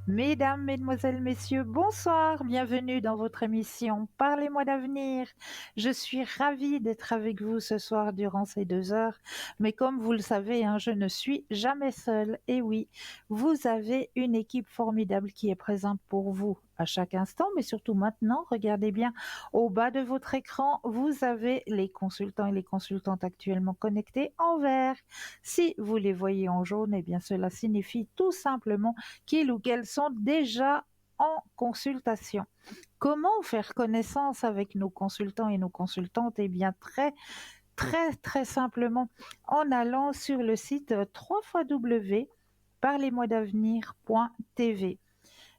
Mesdames, mesdemoiselles, messieurs, bonsoir, bienvenue dans votre émission Parlez-moi d'avenir. Je suis ravie d'être avec vous ce soir durant ces 2 heures, mais comme vous le savez, hein, je ne suis jamais seule. Et oui, vous avez une équipe formidable qui est présente pour vous à chaque instant, mais surtout maintenant, regardez bien au bas de votre écran, vous avez les consultants et les consultantes actuellement connectés en vert. Si vous les voyez en jaune, eh bien cela signifie tout simplement qu'ils ou qu'elles sont déjà en consultation. Comment faire connaissance avec nos consultants et nos consultantes? Eh bien, très simplement, en allant sur le site www.parlez-moi-d'avenir.tv.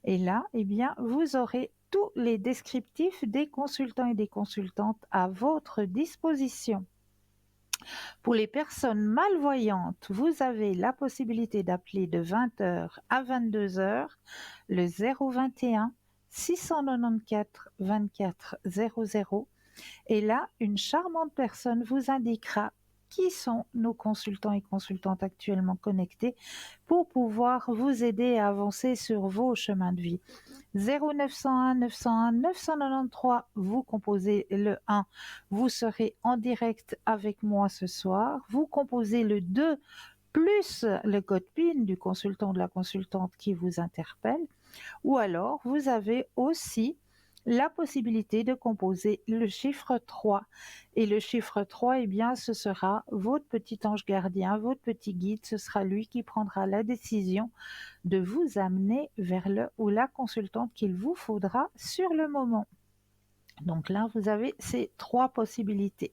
Et là, eh bien, vous aurez tous les descriptifs des consultants et des consultantes à votre disposition. Pour les personnes malvoyantes, vous avez la possibilité d'appeler de 20 h à 22 h le 021 694 24 00 et là, une charmante personne vous indiquera qui sont nos consultants et consultantes actuellement connectés pour pouvoir vous aider à avancer sur vos chemins de vie. 0901 901 993, vous composez le 1, vous serez en direct avec moi ce soir. Vous composez le 2 plus le code PIN du consultant ou de la consultante qui vous interpelle. Ou alors, vous avez aussi la possibilité de composer le chiffre 3. Et le chiffre 3, eh bien, ce sera votre petit ange gardien, votre petit guide. Ce sera lui qui prendra la décision de vous amener vers le ou la consultante qu'il vous faudra sur le moment. Donc là, vous avez ces 3 possibilités.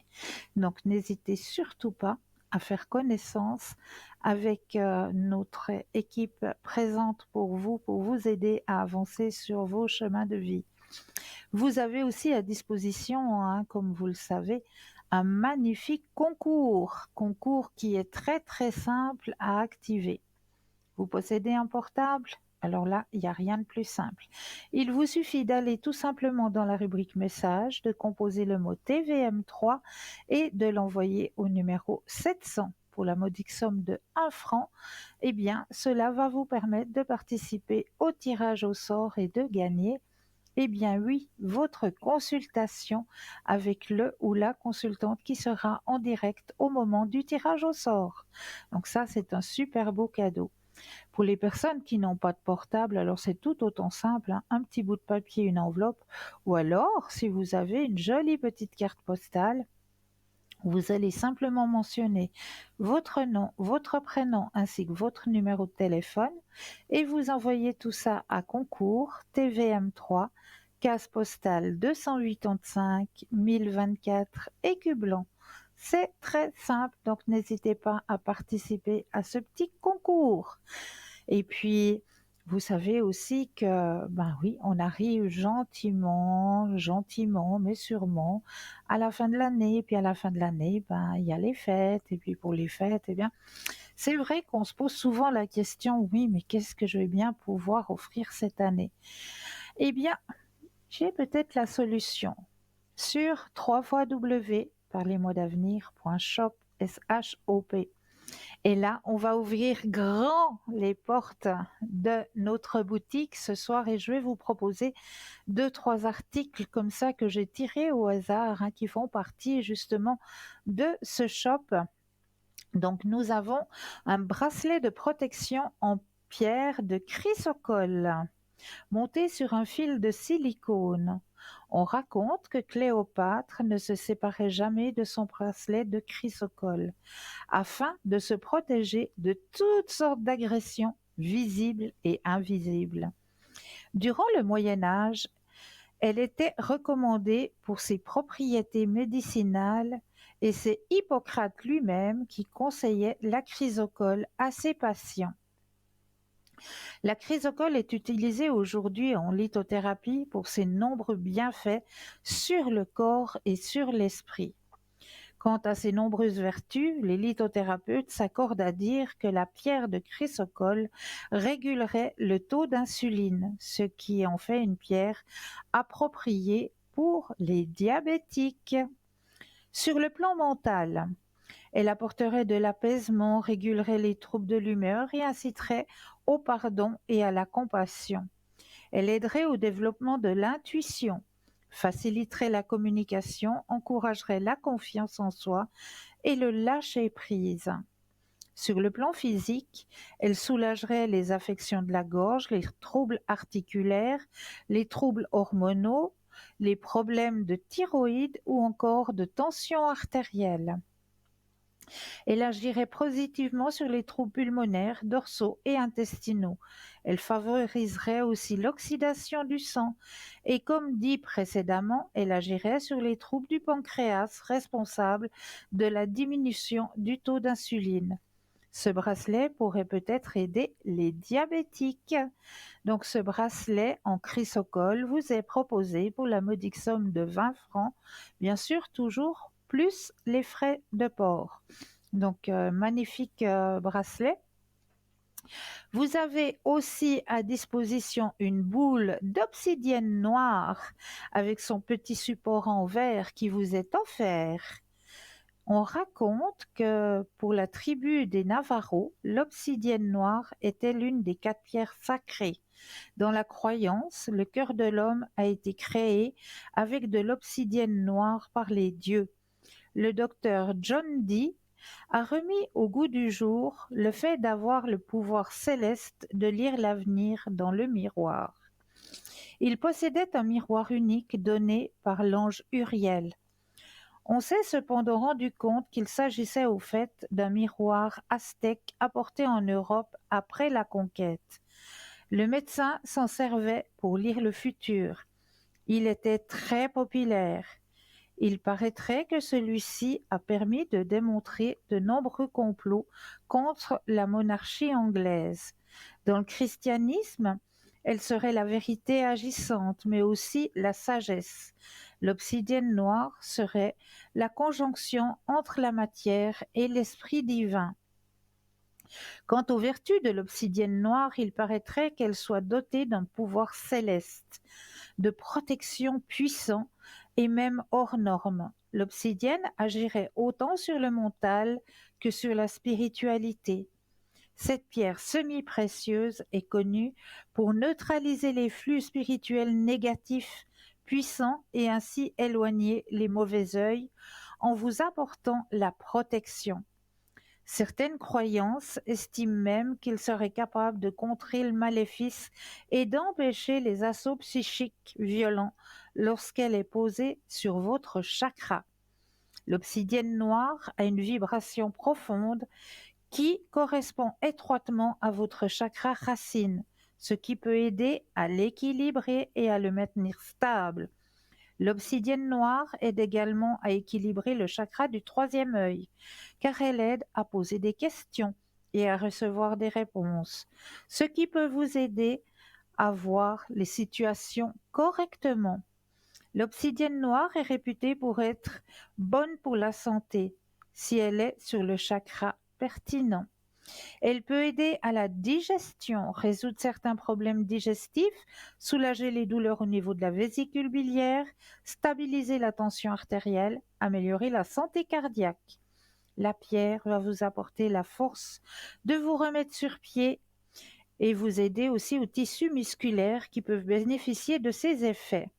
Donc n'hésitez surtout pas à faire connaissance avec notre équipe présente pour vous aider à avancer sur vos chemins de vie. Vous avez aussi à disposition, hein, comme vous le savez, un magnifique concours qui est très simple à activer. Vous possédez un portable? Alors là, il n'y a rien de plus simple. Il vous suffit d'aller tout simplement dans la rubrique message, de composer le mot TVM3 et de l'envoyer au numéro 700 pour la modique somme de 1 franc. Eh bien, cela va vous permettre de participer au tirage au sort et de gagner, eh bien oui, votre consultation avec le ou la consultante qui sera en direct au moment du tirage au sort. Donc ça, c'est un super beau cadeau. Pour les personnes qui n'ont pas de portable, alors c'est tout autant simple, hein, un petit bout de papier, une enveloppe, ou alors, si vous avez une jolie petite carte postale, vous allez simplement mentionner votre nom, votre prénom ainsi que votre numéro de téléphone et vous envoyez tout ça à concours TVM3, case postale 285 1024 Écu-Blanc. C'est très simple, donc n'hésitez pas à participer à ce petit concours. Et puis, vous savez aussi que, ben oui, on arrive gentiment, mais sûrement à la fin de l'année. Et puis à la fin de l'année, ben, il y a les fêtes. Et puis pour les fêtes, eh bien, c'est vrai qu'on se pose souvent la question, oui, mais qu'est-ce que je vais bien pouvoir offrir cette année? Eh bien, j'ai peut-être la solution. Sur www.parlez-moi-d'avenir.shop, S-H-O-P. Et là, on va ouvrir grand les portes de notre boutique ce soir et je vais vous proposer 2-3 articles comme ça que j'ai tirés au hasard, hein, qui font partie justement de ce shop. Donc, nous avons un bracelet de protection en pierre de chrysocole monté sur un fil de silicone. On raconte que Cléopâtre ne se séparait jamais de son bracelet de chrysocole afin de se protéger de toutes sortes d'agressions visibles et invisibles. Durant le Moyen Âge, elle était recommandée pour ses propriétés médicinales et c'est Hippocrate lui-même qui conseillait la chrysocole à ses patients. La chrysocole est utilisée aujourd'hui en lithothérapie pour ses nombreux bienfaits sur le corps et sur l'esprit. Quant à ses nombreuses vertus, les lithothérapeutes s'accordent à dire que la pierre de chrysocole régulerait le taux d'insuline, ce qui en fait une pierre appropriée pour les diabétiques. Sur le plan mental, Elle apporterait de l'apaisement, régulerait les troubles de l'humeur et inciterait au pardon et à la compassion. Elle aiderait au développement de l'intuition, faciliterait la communication, encouragerait la confiance en soi et le lâcher-prise. Sur le plan physique, elle soulagerait les affections de la gorge, les troubles articulaires, les troubles hormonaux, les problèmes de thyroïde ou encore de tension artérielle. Elle agirait positivement sur les troubles pulmonaires, dorsaux et intestinaux. Elle favoriserait aussi l'oxydation du sang et, comme dit précédemment, elle agirait sur les troubles du pancréas responsables de la diminution du taux d'insuline. Ce bracelet pourrait peut-être aider les diabétiques. Donc ce bracelet en chrysocole vous est proposé pour la modique somme de 20 francs, bien sûr toujours plus les frais de port. Donc magnifique bracelet. Vous avez aussi à disposition une boule d'obsidienne noire avec son petit support en verre qui vous est offert. On raconte que pour la tribu des Navarros, l'obsidienne noire était l'une des 4 pierres sacrées. Dans la croyance, le cœur de l'homme a été créé avec de l'obsidienne noire par les dieux. Le docteur John Dee a remis au goût du jour le fait d'avoir le pouvoir céleste de lire l'avenir dans le miroir. Il possédait un miroir unique donné par l'ange Uriel. On s'est cependant rendu compte qu'il s'agissait au fait d'un miroir aztèque apporté en Europe après la conquête. Le médecin s'en servait pour lire le futur. Il était très populaire. Il paraîtrait que celui-ci a permis de démontrer de nombreux complots contre la monarchie anglaise. Dans le christianisme, elle serait la vérité agissante, mais aussi la sagesse. L'obsidienne noire serait la conjonction entre la matière et l'esprit divin. Quant aux vertus de l'obsidienne noire, il paraîtrait qu'elle soit dotée d'un pouvoir céleste, de protection puissant et même hors norme. L'obsidienne agirait autant sur le mental que sur la spiritualité. Cette pierre semi-précieuse est connue pour neutraliser les flux spirituels négatifs puissants et ainsi éloigner les mauvais œils en vous apportant la protection. Certaines croyances estiment même qu'il serait capable de contrer le maléfice et d'empêcher les assauts psychiques violents lorsqu'elle est posée sur votre chakra. L'obsidienne noire a une vibration profonde qui correspond étroitement à votre chakra racine, ce qui peut aider à l'équilibrer et à le maintenir stable. L'obsidienne noire aide également à équilibrer le chakra du troisième œil, car elle aide à poser des questions et à recevoir des réponses, ce qui peut vous aider à voir les situations correctement. L'obsidienne noire est réputée pour être bonne pour la santé si elle est sur le chakra pertinent. Elle peut aider à la digestion, résoudre certains problèmes digestifs, soulager les douleurs au niveau de la vésicule biliaire, stabiliser la tension artérielle, améliorer la santé cardiaque. La pierre va vous apporter la force de vous remettre sur pied et vous aider aussi aux tissus musculaires qui peuvent bénéficier de ses effets.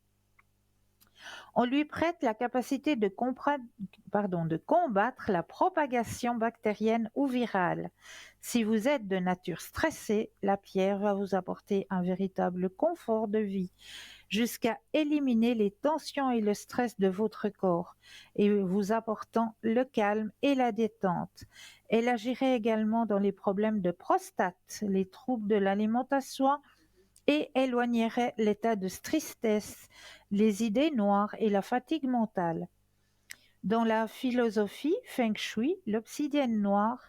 On lui prête la capacité de combattre la propagation bactérienne ou virale. Si vous êtes de nature stressée, la pierre va vous apporter un véritable confort de vie, jusqu'à éliminer les tensions et le stress de votre corps, et vous apportant le calme et la détente. Elle agirait également dans les problèmes de prostate, les troubles de l'alimentation, et éloignerait l'état de tristesse, les idées noires et la fatigue mentale. Dans la philosophie Feng Shui, l'obsidienne noire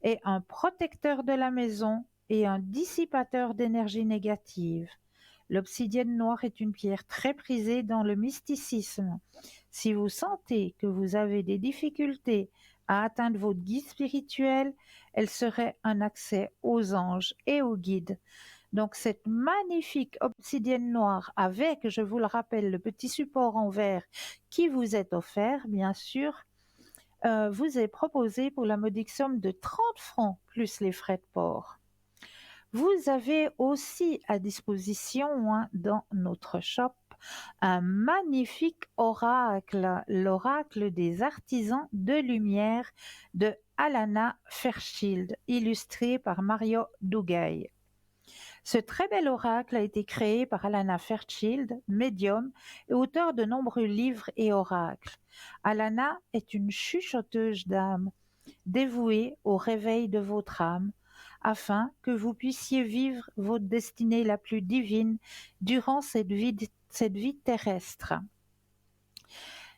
est un protecteur de la maison et un dissipateur d'énergie négative. L'obsidienne noire est une pierre très prisée dans le mysticisme. Si vous sentez que vous avez des difficultés à atteindre votre guide spirituel, elle serait un accès aux anges et aux guides. Donc cette magnifique obsidienne noire avec, je vous le rappelle, le petit support en verre qui vous est offert, bien sûr, vous est proposé pour la modique somme de 30 francs plus les frais de port. Vous avez aussi à disposition dans notre shop un magnifique oracle, l'oracle des artisans de lumière de Alana Fairchild, illustré par Mario Duguay. Ce très bel oracle a été créé par Alana Fairchild, médium et auteur de nombreux livres et oracles. Alana est une chuchoteuse d'âme, dévouée au réveil de votre âme, afin que vous puissiez vivre votre destinée la plus divine durant cette vie terrestre.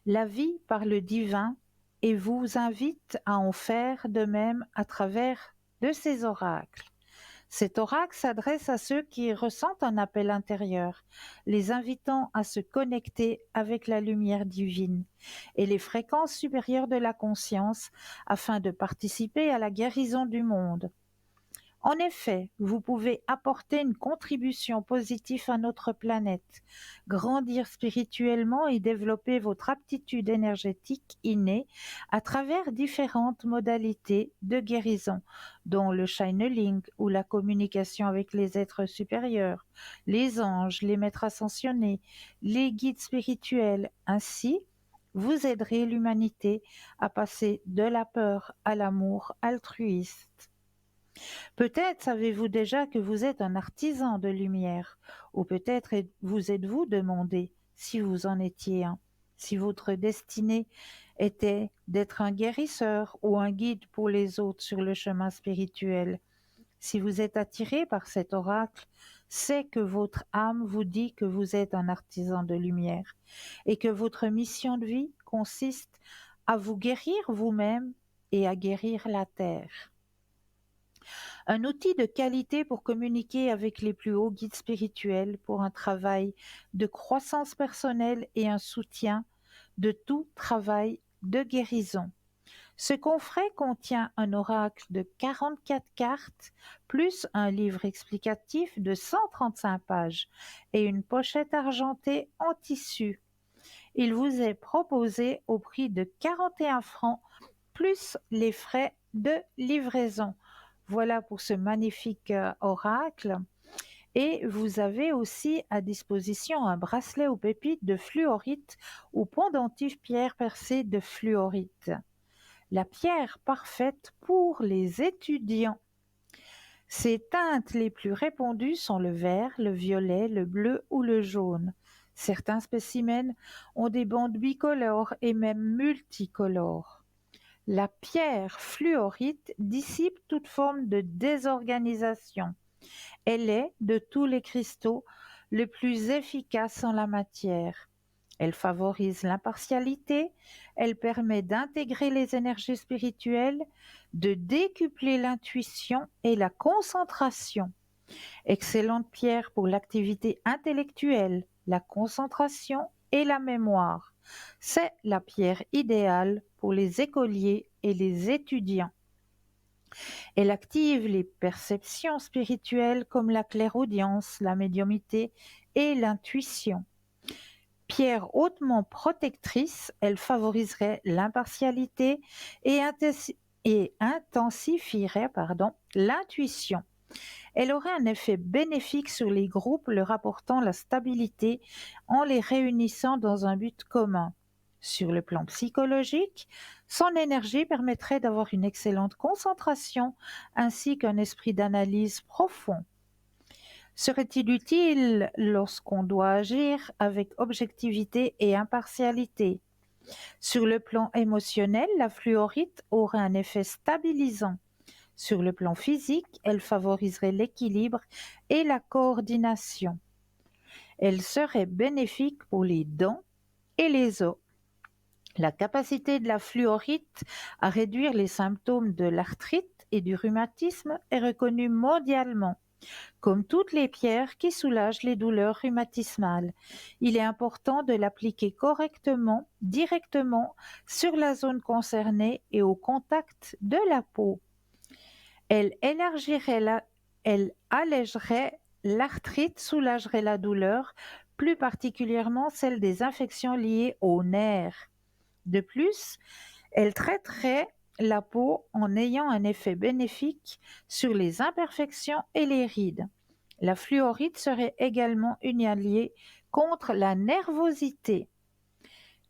La vie par le divin et vous invite à en faire de même à travers de ces oracles. Cet oracle s'adresse à ceux qui ressentent un appel intérieur, les invitant à se connecter avec la lumière divine et les fréquences supérieures de la conscience afin de participer à la guérison du monde. En effet, vous pouvez apporter une contribution positive à notre planète, grandir spirituellement et développer votre aptitude énergétique innée à travers différentes modalités de guérison, dont le channeling ou la communication avec les êtres supérieurs, les anges, les maîtres ascensionnés, les guides spirituels. Ainsi, vous aiderez l'humanité à passer de la peur à l'amour altruiste. Peut-être savez-vous déjà que vous êtes un artisan de lumière, ou peut-être vous êtes-vous demandé si vous en étiez un, si votre destinée était d'être un guérisseur ou un guide pour les autres sur le chemin spirituel. Si vous êtes attiré par cet oracle, c'est que votre âme vous dit que vous êtes un artisan de lumière et que votre mission de vie consiste à vous guérir vous-même et à guérir la terre. Un outil de qualité pour communiquer avec les plus hauts guides spirituels pour un travail de croissance personnelle et un soutien de tout travail de guérison. Ce coffret contient un oracle de 44 cartes, plus un livre explicatif de 135 pages et une pochette argentée en tissu. Il vous est proposé au prix de 41 francs, plus les frais de livraison. Voilà pour ce magnifique oracle. Et vous avez aussi à disposition un bracelet aux pépites de fluorite ou pendentif pierre percée de fluorite. La pierre parfaite pour les étudiants. Ces teintes les plus répandues sont le vert, le violet, le bleu ou le jaune. Certains spécimens ont des bandes bicolores et même multicolores. La pierre fluorite dissipe toute forme de désorganisation. Elle est, de tous les cristaux, le plus efficace en la matière. Elle favorise l'impartialité, elle permet d'intégrer les énergies spirituelles, de décupler l'intuition et la concentration. Excellente pierre pour l'activité intellectuelle, la concentration et la mémoire. C'est la pierre idéale pour les écoliers et les étudiants. Elle active les perceptions spirituelles comme la clairaudience, la médiumnité et l'intuition. Pierre hautement protectrice, elle favoriserait l'impartialité et intensifierait l'intuition. Elle aurait un effet bénéfique sur les groupes leur apportant la stabilité en les réunissant dans un but commun. Sur le plan psychologique, son énergie permettrait d'avoir une excellente concentration ainsi qu'un esprit d'analyse profond. Serait-il utile lorsqu'on doit agir avec objectivité et impartialité? Sur le plan émotionnel, la fluorite aurait un effet stabilisant. Sur le plan physique, elle favoriserait l'équilibre et la coordination. Elle serait bénéfique pour les dents et les os. La capacité de la fluorite à réduire les symptômes de l'arthrite et du rhumatisme est reconnue mondialement. Comme toutes les pierres qui soulagent les douleurs rhumatismales, il est important de l'appliquer correctement, directement sur la zone concernée et au contact de la peau. Elle allégerait l'arthrite, soulagerait la douleur, plus particulièrement celle des infections liées aux nerfs. De plus, Elle traiterait la peau en ayant un effet bénéfique sur les imperfections et les rides. La fluorite serait également une alliée contre la nervosité.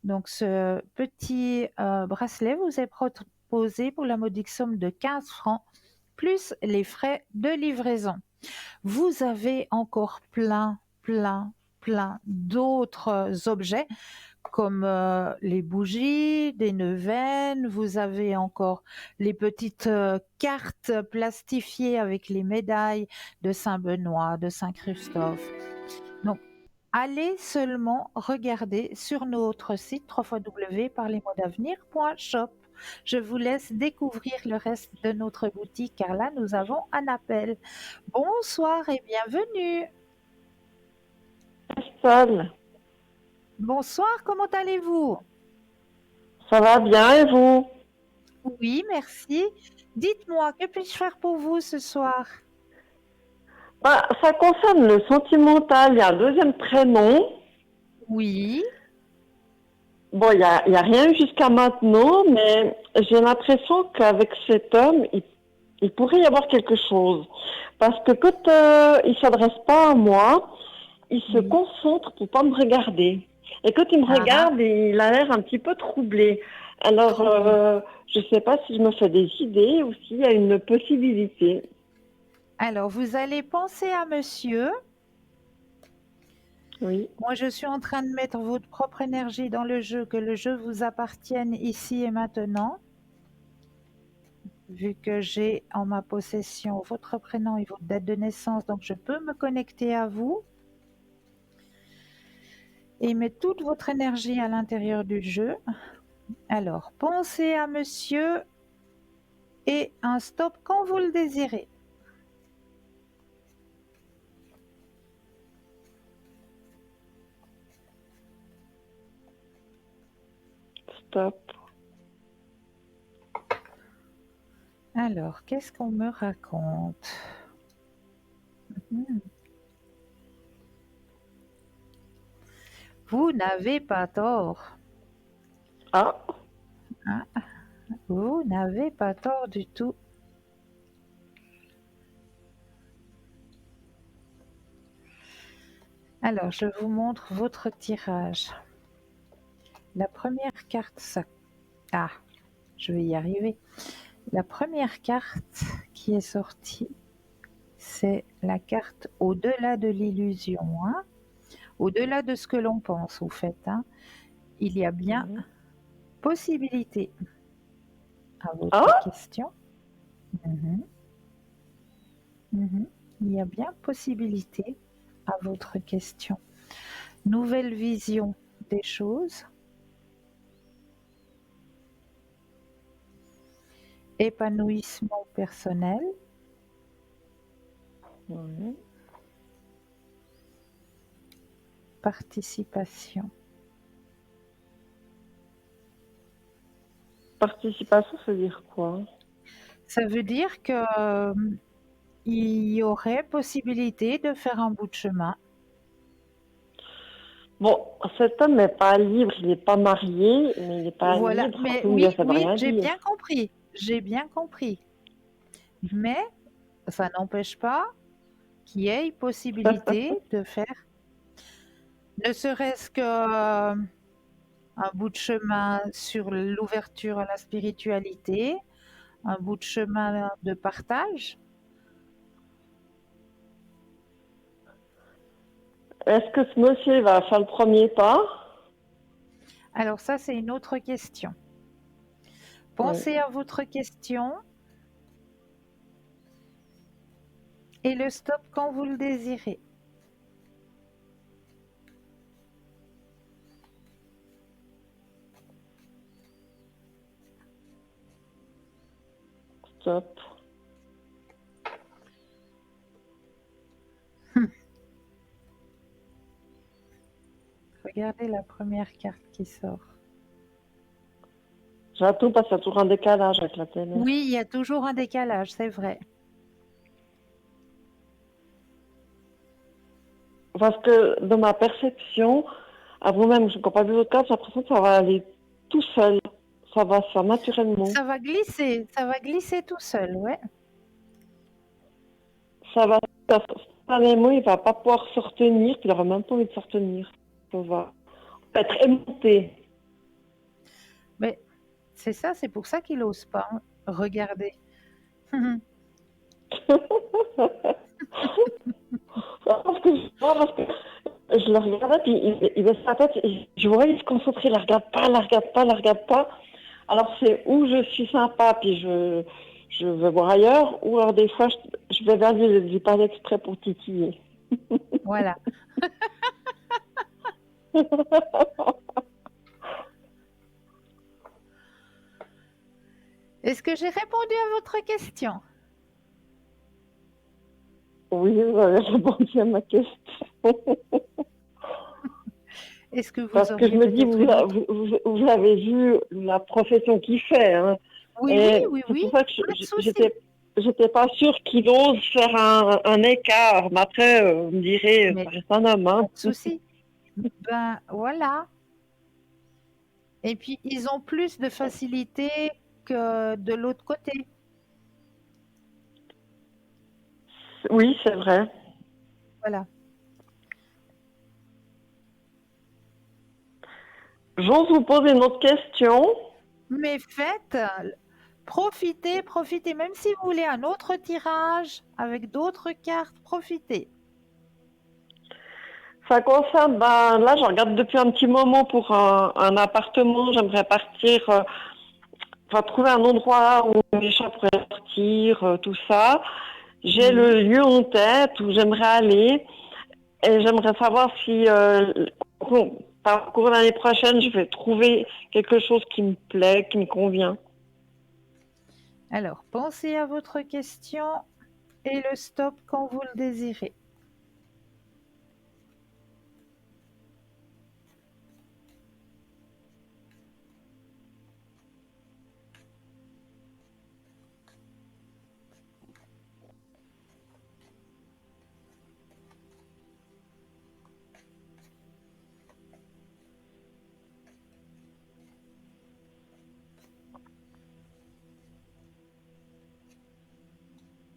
Donc, ce petit bracelet vous est proposé pour la modique somme de 15 francs, plus les frais de livraison. Vous avez encore plein d'autres objets comme les bougies, des neuvaines, vous avez encore les petites cartes plastifiées avec les médailles de Saint-Benoît, de Saint-Christophe. Donc, allez seulement regarder sur notre site www.parlezmoi-d'avenir.shop. Je vous laisse découvrir le reste de notre boutique car là, nous avons un appel. Bonsoir et bienvenue. Seul. Bonsoir, comment allez-vous? Ça va bien et vous? Oui, merci. Dites-moi, que puis-je faire pour vous ce soir? Ça concerne le sentimental. Il y a un deuxième prénom. Oui, Bon, il y a rien eu jusqu'à maintenant, mais j'ai l'impression qu'avec cet homme, il pourrait y avoir quelque chose. Parce que quand il s'adresse pas à moi, il se oui. concentre pour pas me regarder. Et quand il me Ah, regarde, il a l'air un petit peu troublé. Alors, troublé. je sais pas si je me fais des idées ou s'il y a une possibilité. Alors, vous allez penser à monsieur. Oui. Moi, je suis en train de mettre votre propre énergie dans le jeu, que le jeu vous appartienne ici et maintenant, vu que j'ai en ma possession votre prénom et votre date de naissance, donc je peux me connecter à vous et mettre toute votre énergie à l'intérieur du jeu. Alors, pensez à monsieur et un stop quand vous le désirez. Stop. Alors, qu'est-ce qu'on me raconte? Hmm. Vous n'avez pas tort. Ah. Hein? Vous n'avez pas tort du tout. Alors, je vous montre votre tirage. La première carte, ça... Ah, je vais y arriver. La première carte qui est sortie, c'est la carte au-delà de l'illusion. Hein? Au-delà de ce que l'on pense, au fait. Hein? Il y a bien possibilité à votre Ah. question. Mhm. Mhm. Il y a bien possibilité à votre question. Nouvelle vision des choses. Épanouissement personnel. Oui. Participation. Participation, ça veut dire quoi? Ça veut dire que il y aurait possibilité de faire un bout de chemin. Bon, cet homme n'est pas libre, il n'est pas marié, mais il n'est pas Voilà, libre. mais Ou bien oui, ça veut oui, rien j'ai dire. bien compris. J'ai bien compris. Mais ça n'empêche pas qu'il y ait possibilité de faire ne serait-ce que un bout de chemin sur l'ouverture à la spiritualité, un bout de chemin de partage. Est-ce que ce monsieur va faire le premier pas? Alors ça, c'est une autre question. Oui. Pensez à votre question et le stop quand vous le désirez. Stop. Regardez la première carte qui sort. J'attends parce qu'il y a toujours un décalage avec la télé. Oui, il y a toujours un décalage, c'est vrai. Parce que dans ma perception, à vous-même, je ne comprends pas vu votre carte, j'ai l'impression que ça va aller tout seul. ça va se faire naturellement. Ça va glisser tout seul, ouais. Ça va, spontanément, il va pas pouvoir se retenir, puis il aura même pas envie de se retenir. Ça va être aimanté. Mais c'est ça, c'est pour ça qu'il ose pas regarder. Parce que je le regardais, puis il baisse sa tête, et je voyais il se concentrer, la regarde pas, la regarde pas, la regarde pas. Alors c'est où je suis sympa, puis je vais voir ailleurs, ou alors des fois je vais vers lui, je lui parle exprès pour titiller. Voilà. Est-ce que j'ai répondu à votre question? Oui, vous avez répondu à ma question. Est-ce que vous Parce que je auriez me dis, peut-être une autre? vous avez vu la profession qu'il fait, hein. Oui, oui, Et oui, c'est oui, pour ça que pas de souci. j'étais pas sûre qu'il ose faire un écart. Mais après, vous me direz, Mais ça reste un homme, pas hein. de souci. Ben voilà. Et puis ils ont plus de facilité que de l'autre côté. Oui, c'est vrai. Voilà. J'ose vous poser une autre question. Mais faites, profitez, profitez. Même si vous voulez un autre tirage avec d'autres cartes, profitez. Ça concerne, ben, là, je regarde depuis un petit moment pour un appartement. J'aimerais partir, enfin, trouver un endroit où les chats pourraient partir, tout ça. J'ai Oui. le lieu en tête où j'aimerais aller et j'aimerais savoir si, par le cours de l'année prochaine, je vais trouver quelque chose qui me plaît, qui me convient. Alors, pensez à votre question et le stop quand vous le désirez.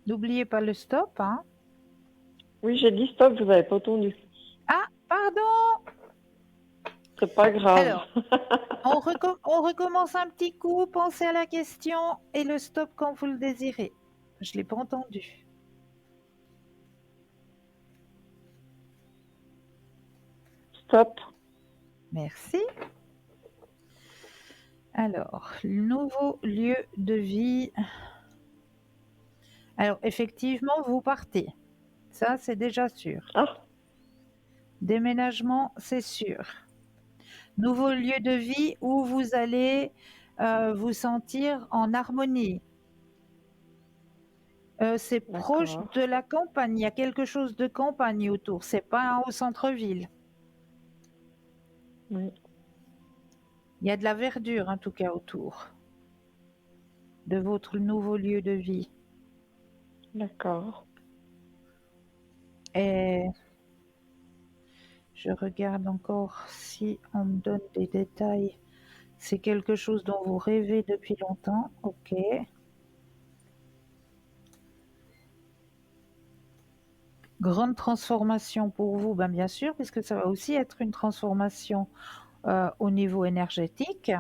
N'oubliez pas le stop, hein. Oui, j'ai dit stop, vous n'avez pas entendu. Ah, pardon. C'est pas grave. Alors, on recommence un petit coup. Pensez à la question et le stop quand vous le désirez. Je ne l'ai pas entendu. Stop. Merci. Alors, nouveau lieu de vie. Alors, effectivement, vous partez. Ça, c'est déjà sûr. Ah, Déménagement, c'est sûr. Nouveau lieu de vie où vous allez vous sentir en harmonie. C'est proche d'accord. de la campagne. Il y a quelque chose de campagne autour. C'est pas au centre-ville. Oui, Il y a de la verdure, en tout cas, autour de votre nouveau lieu de vie. d'accord. Et je regarde encore si on me donne des détails. C'est quelque chose dont vous rêvez depuis longtemps. Ok. Grande transformation pour vous, ben bien sûr, puisque ça va aussi être une transformation au niveau énergétique.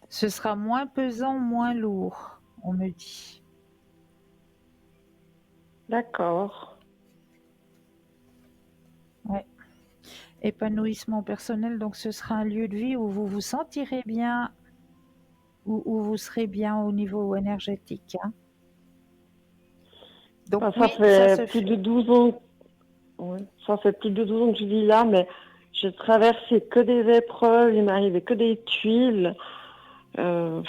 Ce sera moins pesant, moins lourd, on me dit. D'accord. Ouais. Épanouissement personnel, donc ce sera un lieu de vie où vous vous sentirez bien, où vous serez bien au niveau énergétique, hein. Donc Ben, ça oui, ça se fait plus fait. de 12 ans, ouais, ça fait plus de 12 ans que je vis là, mais j'ai traversé que des épreuves, il m'arrivait que des tuiles. Euh,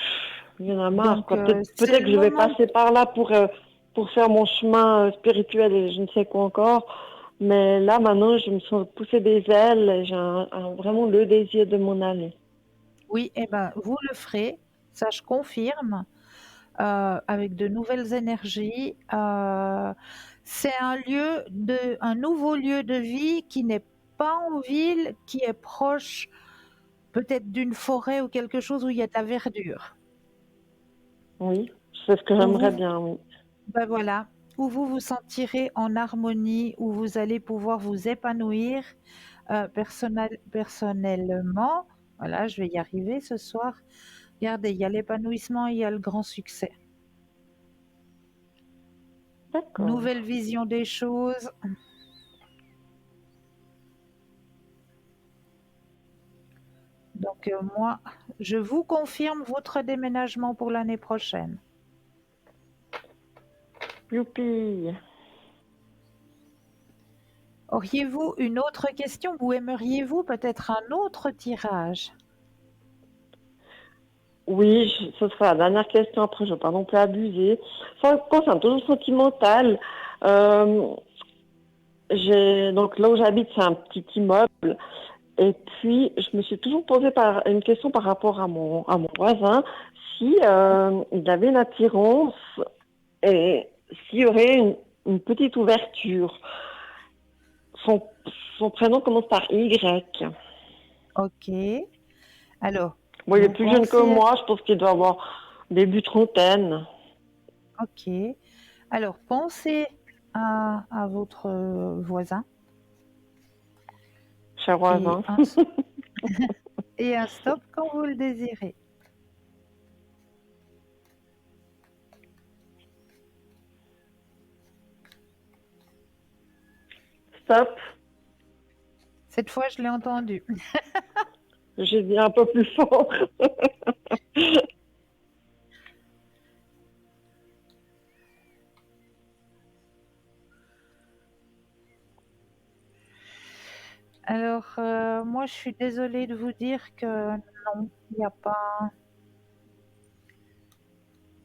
il y en a marre, Donc quoi. c'est Peut-être le que je vais moment. passer par là pour faire mon chemin spirituel et je ne sais quoi encore. Mais là, maintenant, je me sens pousser des ailes et j'ai vraiment le désir de m'en aller. Oui, eh ben vous le ferez, ça je confirme, avec de nouvelles énergies. C'est un nouveau lieu de vie qui n'est pas en ville, qui est proche peut-être d'une forêt ou quelque chose où il y a de la verdure. Oui, c'est ce que Où j'aimerais vous, bien, oui. ben voilà, où vous vous sentirez en harmonie, où vous allez pouvoir vous épanouir personnellement. Voilà, je vais y arriver ce soir. Regardez, il y a l'épanouissement, il y a le grand succès. D'accord. Nouvelle vision des choses. Donc moi, je vous confirme votre déménagement pour l'année prochaine. Youpi. Auriez-vous une autre question ou aimeriez-vous peut-être un autre tirage? Oui, ce sera la dernière question. Après, je ne vais pas non plus abuser. Ça concerne toujours sentimental. Euh, donc là où j'habite, c'est un petit immeuble. Et puis, je me suis toujours posé une question par rapport à mon voisin, si il avait une attirance et s'il y aurait une petite ouverture. Son, son prénom commence par Y. Ok. Alors, Bon, il est vous plus jeune que pensez... moi, je pense qu'il doit avoir début trentaine. Ok. Alors, pensez à votre voisin Cher et voisin. et un stop quand vous le désirez. Stop. Cette fois, je l'ai entendu. J'ai dit un peu plus fort. Alors, moi, je suis désolée de vous dire que non, il n'y a pas...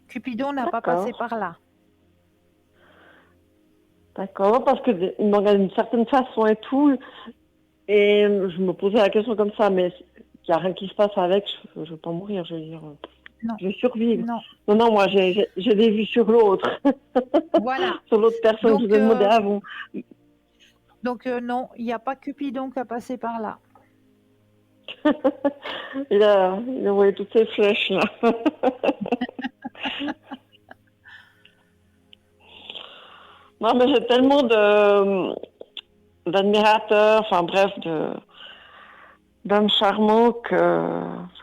Cupidon n'a pas passé D'accord. par là. D'accord. Parce que il me regarde d'une certaine façon et tout. Et je me posais la question comme ça, mais il n'y a rien qui se passe avec. Je ne vais pas mourir. Je veux dire, Non, je vais survivre. non. Non, non, moi, j'ai des vues sur l'autre. Voilà. Sur l'autre personne, je Donc, vous ai demandé avant. non, il n'y a pas Cupidon qui a passé par là. Il a envoyé toutes ces flèches là. Non, mais j'ai tellement d'admirateurs, enfin bref, d'hommes charmants que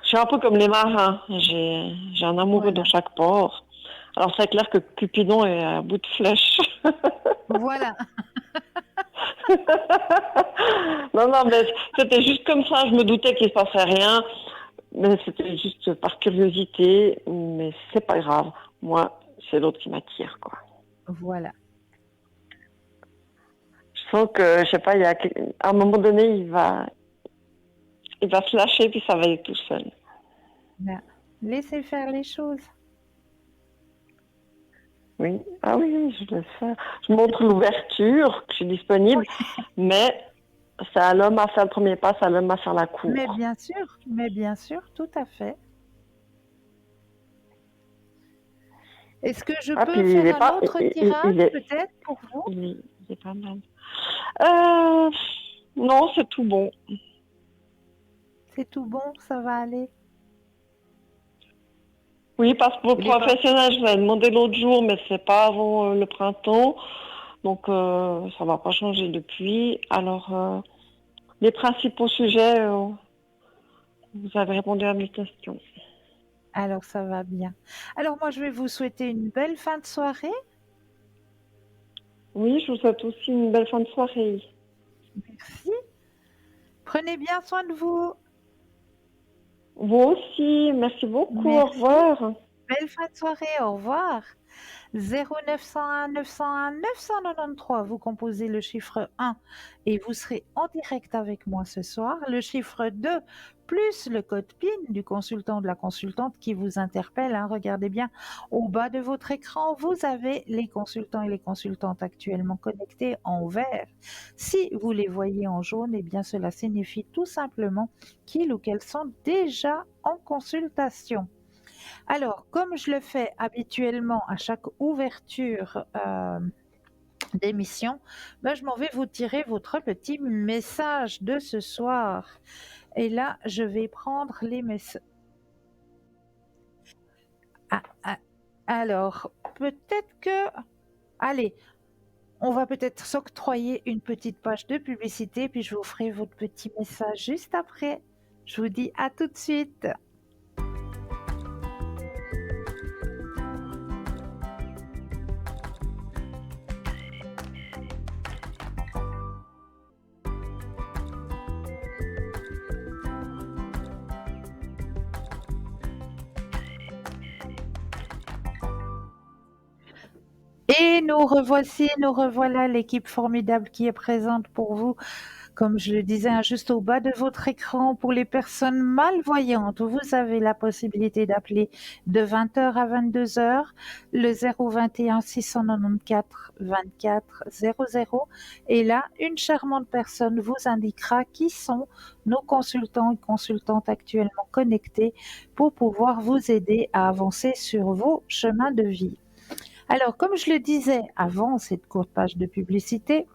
je suis un peu comme les marins. J'ai un amoureux dans Voilà. chaque port. Alors c'est clair que Cupidon est à bout de flèche. Voilà. Non, non, mais c'était juste comme ça. Je me doutais qu'il se passerait rien, mais c'était juste par curiosité. Mais c'est pas grave. Moi, c'est l'autre qui m'attire, quoi. Voilà. Je sens que, je sais pas, à un moment donné, il va se lâcher puis ça va aller tout seul. Là. Laissez faire les choses. Oui, ah oui, oui, je le fais. Je montre l'ouverture, que je suis disponible, mais c'est à l'homme à faire le premier pas, c'est à l'homme à faire la cour. Mais bien sûr, tout à fait. Est-ce que je Ah, puis peux il faire est un pas, autre tirage peut-être pour vous? il est pas mal. Euh, non, c'est tout bon. C'est tout bon, ça va aller. Oui, parce que pour le Il est pas... professionnel, je l'avais demandé l'autre jour, mais c'est pas avant le printemps, donc ça va pas changer depuis. Alors, les principaux sujets, vous avez répondu à mes questions. Alors ça va bien. Alors moi je vais vous souhaiter une belle fin de soirée. Oui, je vous souhaite aussi une belle fin de soirée. Merci. Prenez bien soin de vous. Vous aussi, merci beaucoup, au Merci. revoir. Belle fin de soirée. Au revoir. 0901 901 993, vous composez le chiffre 1 et vous serez en direct avec moi ce soir. Le chiffre 2 plus le code PIN du consultant ou de la consultante qui vous interpelle. Hein. Regardez bien au bas de votre écran, vous avez les consultants et les consultantes actuellement connectés en vert. Si vous les voyez en jaune, eh bien cela signifie tout simplement qu'ils ou qu'elles sont déjà en consultation. Alors, comme je le fais habituellement à chaque ouverture d'émission, ben, je m'en vais vous tirer votre petit message de ce soir. Et là, je vais prendre les messages. Ah, ah, alors, peut-être que... Allez, on va peut-être s'octroyer une petite page de publicité, puis je vous ferai votre petit message juste après. Je vous dis à tout de suite. Et nous revoilà, l'équipe formidable qui est présente pour vous. Comme je le disais, hein, juste au bas de votre écran, pour les personnes malvoyantes, vous avez la possibilité d'appeler de 20h à 22h le 021 694 24 00. Et là, une charmante personne vous indiquera qui sont nos consultants et consultantes actuellement connectés pour pouvoir vous aider à avancer sur vos chemins de vie. Alors, comme je le disais avant cette courte page de publicité,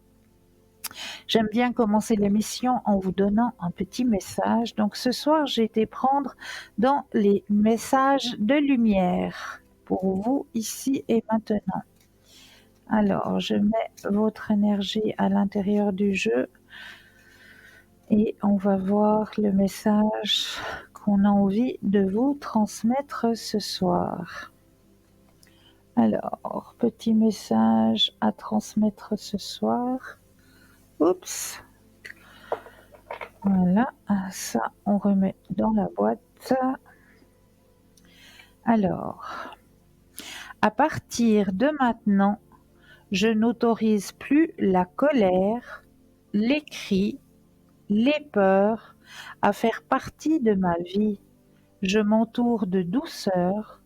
j'aime bien commencer l'émission en vous donnant un petit message. Donc ce soir, j'ai été prendre dans les messages de lumière pour vous ici et maintenant. Alors, je mets votre énergie à l'intérieur du jeu et on va voir le message qu'on a envie de vous transmettre ce soir. Alors, petit message à transmettre ce soir. Oups. Voilà, ça, on remet dans la boîte. Alors, à partir de maintenant, je n'autorise plus la colère, les cris, les peurs à faire partie de ma vie. Je m'entoure de douceur,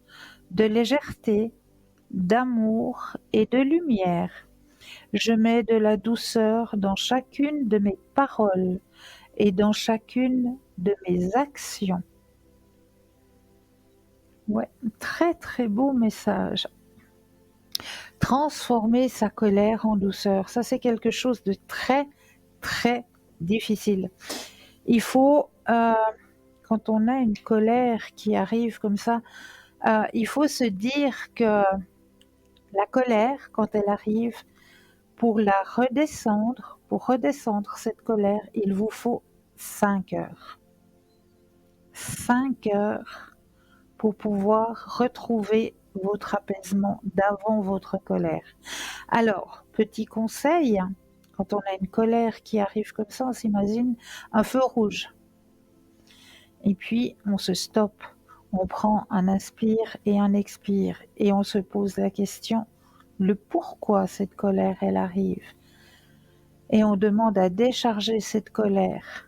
de légèreté, d'amour et de lumière. Je mets de la douceur dans chacune de mes paroles et dans chacune de mes actions. Ouais, très très beau message. Transformer sa colère en douceur, ça c'est quelque chose de très très difficile. Il faut, quand on a une colère qui arrive comme ça, il faut se dire que la colère, quand elle arrive, pour redescendre cette colère, il vous faut 5 heures. 5 heures pour pouvoir retrouver votre apaisement d'avant votre colère. Alors, petit conseil, quand on a une colère qui arrive comme ça, on s'imagine un feu rouge. Et puis, on se stoppe, on prend un inspire et un expire, et on se pose la question, le pourquoi cette colère, elle arrive. Et on demande à décharger cette colère.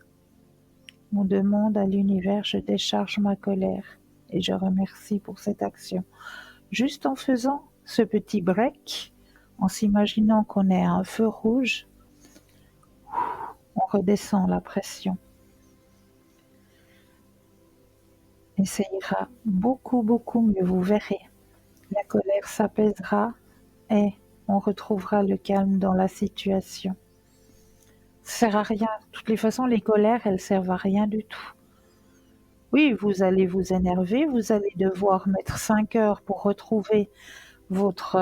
On demande à l'univers, je décharge ma colère et je remercie pour cette action. Juste en faisant ce petit break, en s'imaginant qu'on est à un feu rouge, on redescend la pression. Et ça ira beaucoup, beaucoup mieux, vous verrez. La colère s'apaisera et on retrouvera le calme dans la situation. Ça sert à rien. De toutes les façons, les colères, elles servent à rien du tout. Oui, vous allez vous énerver, vous allez devoir mettre 5 heures pour retrouver votre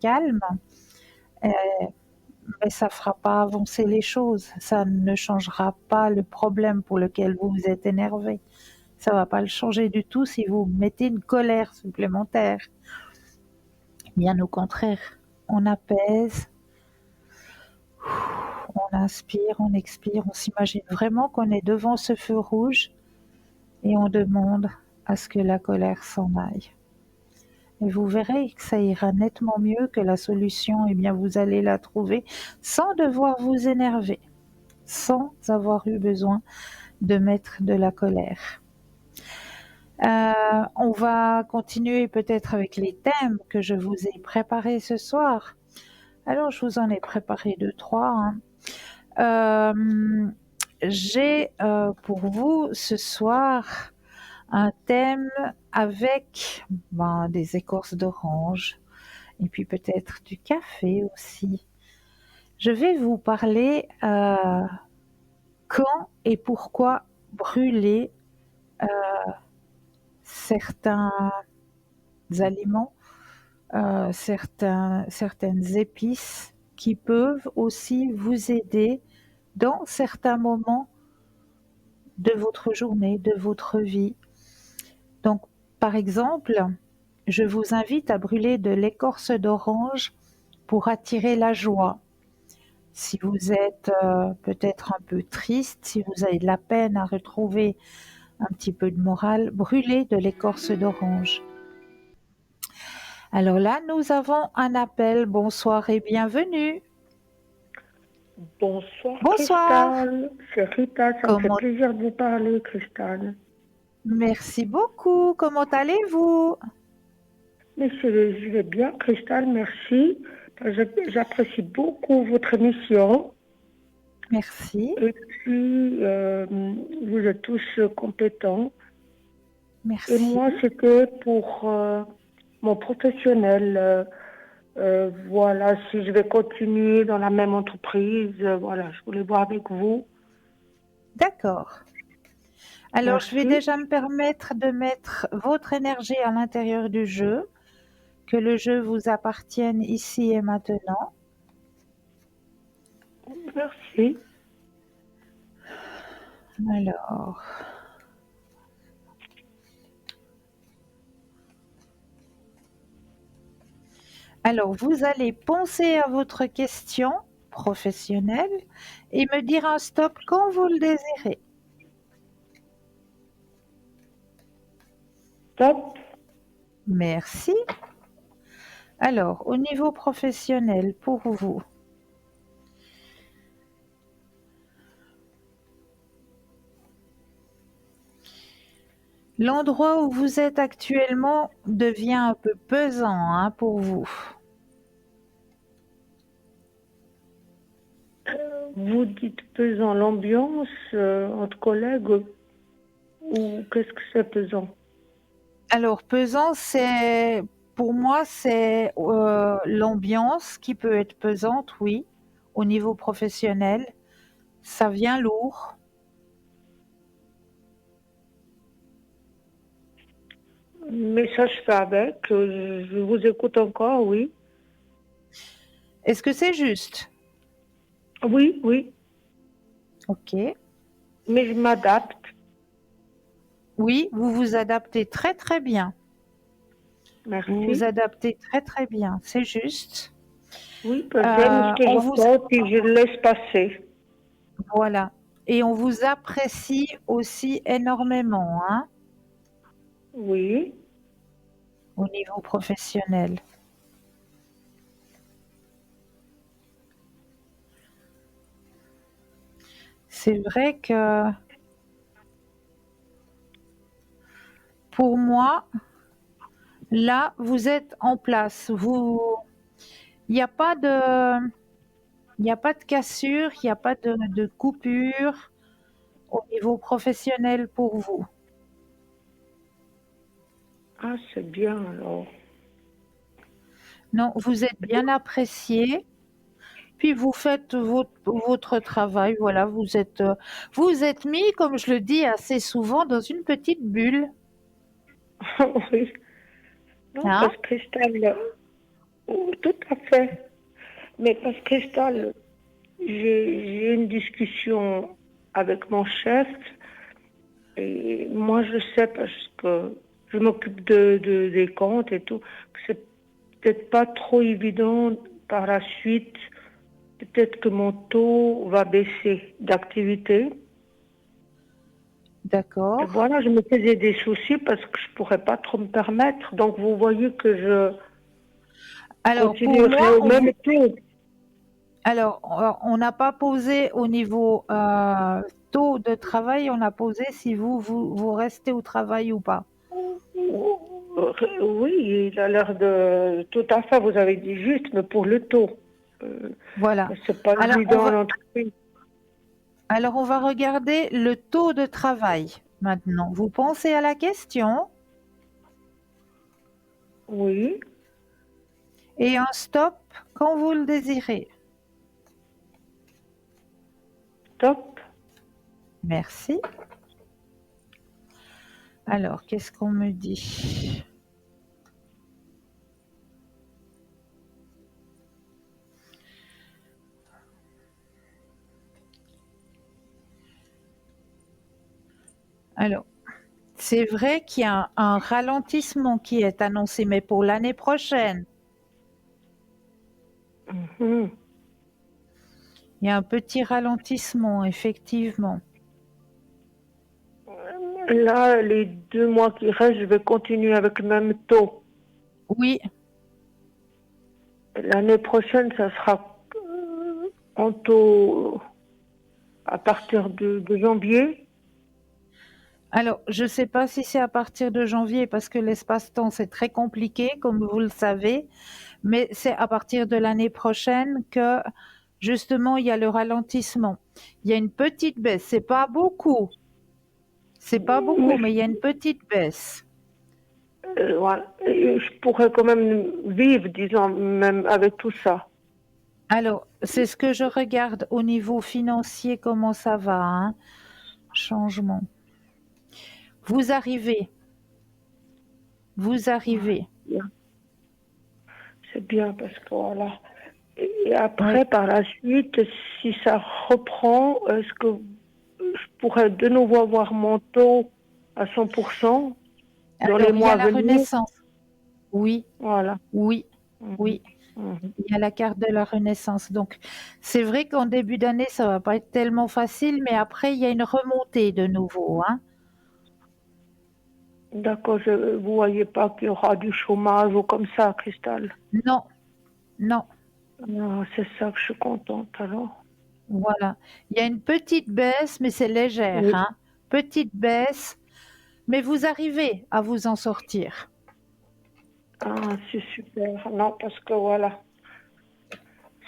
calme, mais ça ne fera pas avancer les choses. Ça ne changera pas le problème pour lequel vous vous êtes énervé. Ça ne va pas le changer du tout si vous mettez une colère supplémentaire. Bien au contraire, on apaise, on inspire, on expire, on s'imagine vraiment qu'on est devant ce feu rouge et on demande à ce que la colère s'en aille. Et vous verrez que ça ira nettement mieux, que la solution, eh bien, vous allez la trouver sans devoir vous énerver, sans avoir eu besoin de mettre de la colère. On va continuer peut-être avec les thèmes que je vous ai préparés ce soir. Alors, je vous en ai préparé 2-3. J'ai pour vous ce soir un thème avec des écorces d'orange et puis peut-être du café aussi. Je vais vous parler quand et pourquoi brûler certains aliments, certaines épices qui peuvent aussi vous aider dans certains moments de votre journée, de votre vie. Donc, par exemple, je vous invite à brûler de l'écorce d'orange pour attirer la joie. Si vous êtes peut-être un peu triste, si vous avez de la peine à retrouver un petit peu de morale, brûlez de l'écorce d'orange. Alors là, nous avons un appel. Bonsoir et bienvenue. Bonsoir Bonsoir. Cristal, c'est Rita, ça me fait Comment... plaisir de vous parler Cristal. Merci beaucoup. Comment allez-vous? Mais je vais bien Cristal, merci. J'apprécie beaucoup votre émission. Merci. Et puis, vous êtes tous compétents. Merci. Et moi, c'était pour mon professionnel. Voilà, si je vais continuer dans la même entreprise, voilà, je voulais voir avec vous. D'accord. Alors, je vais Merci. déjà me permettre de mettre votre énergie à l'intérieur du jeu, que le jeu vous appartienne ici et maintenant. Merci. Alors, vous allez penser à votre question professionnelle et me dire un stop quand vous le désirez. Top. Merci. Alors, au niveau professionnel, pour vous, l'endroit où vous êtes actuellement devient un peu pesant pour vous. Vous dites pesant l'ambiance entre collègues ou qu'est-ce que c'est pesant? Alors, pesant, pour moi, c'est l'ambiance qui peut être pesante, oui, au niveau professionnel. Ça vient lourd. Mais ça, je fais avec. Je vous écoute encore, oui. Est-ce que c'est juste? Oui, oui. Ok. Mais je m'adapte. Oui, vous vous adaptez très très bien. Merci. Vous vous adaptez très très bien, c'est juste. Oui, j'aime ce que j'entends et je le laisse passer. Voilà. Et on vous apprécie aussi énormément, Oui. au niveau professionnel. C'est vrai que pour moi, là, vous êtes en place. Il n'y a pas de cassure, il n'y a pas de coupure au niveau professionnel pour vous. Ah, c'est bien alors. Non, vous êtes bien apprécié. Puis vous faites votre travail, voilà, vous êtes mis, comme je le dis assez souvent, dans une petite bulle. Oui. Non, parce que Cristal, tout à fait. Mais parce que Cristal, j'ai une discussion avec mon chef et moi je sais parce que je m'occupe des comptes et tout, que c'est peut-être pas trop évident par la suite. Peut-être que mon taux va baisser d'activité. D'accord. Et voilà, je me faisais des soucis parce que je pourrais pas trop me permettre. Donc vous voyez que je continuerai au même taux. Alors, on n'a pas posé au niveau taux de travail, on a posé si vous restez au travail ou pas. Oui, il a l'air de... Tout à fait, vous avez dit juste, mais pour le taux. Voilà. C'est pas évident en entreprise. Alors, on va regarder le taux de travail maintenant. Vous pensez à la question? Oui. Et un stop quand vous le désirez. Stop. Merci. Alors, qu'est-ce qu'on me dit? Alors, c'est vrai qu'il y a un ralentissement qui est annoncé, mais pour l'année prochaine. Mhm. Il y a un petit ralentissement, effectivement. Là, les 2 mois qui restent, je vais continuer avec le même taux. Oui, L'année prochaine, ça sera en taux à partir de janvier. alors je ne sais pas si c'est à partir de janvier, parce que l'espace-temps, c'est très compliqué, comme vous le savez, mais c'est à partir de l'année prochaine que, justement, il y a le ralentissement. Il y a une petite baisse, c'est pas beaucoup, Mais mais il y a une petite baisse. voilà. Et je pourrais quand même vivre, disons, même avec tout ça. Alors, c'est ce que je regarde au niveau financier, comment ça va, hein? Changement. Vous arrivez, vous arrivez. Bien. C'est bien parce que voilà. Et Oui. après, par la suite, si ça reprend, est-ce que je pourrais de nouveau avoir mon taux à 100% dans les Alors, il y mois a à la venir? Renaissance. Oui, Voilà. oui, Mhm. oui. Mhm. Il y a la carte de la Renaissance. Donc, c'est vrai qu'en début d'année, ça va pas être tellement facile, mais après, il y a une remontée de nouveau, hein. D'accord, vous voyez pas qu'il y aura du chômage ou comme ça, Cristal? Non, non, Ah, c'est ça que je suis contente alors. voilà. Il y a une petite baisse, mais c'est légère, Oui. hein. Petite baisse, mais vous arrivez à vous en sortir. Ah, c'est super. Non, parce que voilà,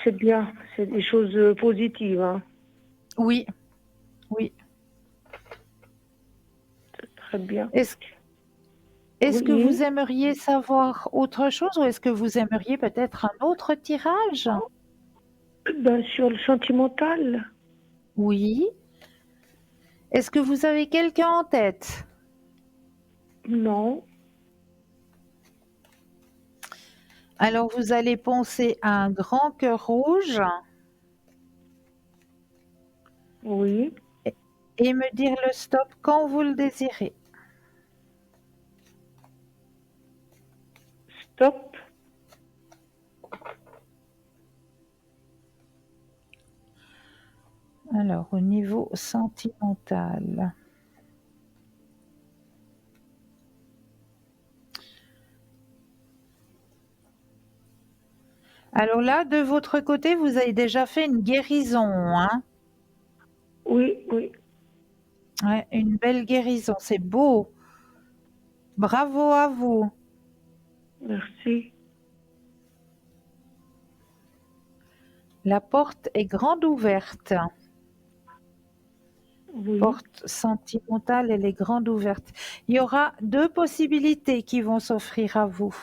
c'est bien, c'est des choses positives, hein. Oui, oui. Très bien. Est-ce, est-ce que vous Oui, aimeriez savoir autre chose ou est-ce que vous aimeriez peut-être un autre tirage? ben, sur le sentimental, Oui. Est-ce que vous avez quelqu'un en tête? non, Alors, vous allez penser à un grand cœur rouge oui, et me dire le stop quand vous le désirez. stop. Alors, au niveau sentimental. Alors là, de votre côté, vous avez déjà fait une guérison, hein? Oui, oui, Ouais, une belle guérison, c'est beau. Bravo à vous. merci. La porte est grande ouverte. Oui, Porte sentimentale, elle est grande ouverte. Il y aura deux possibilités qui vont s'offrir à vous.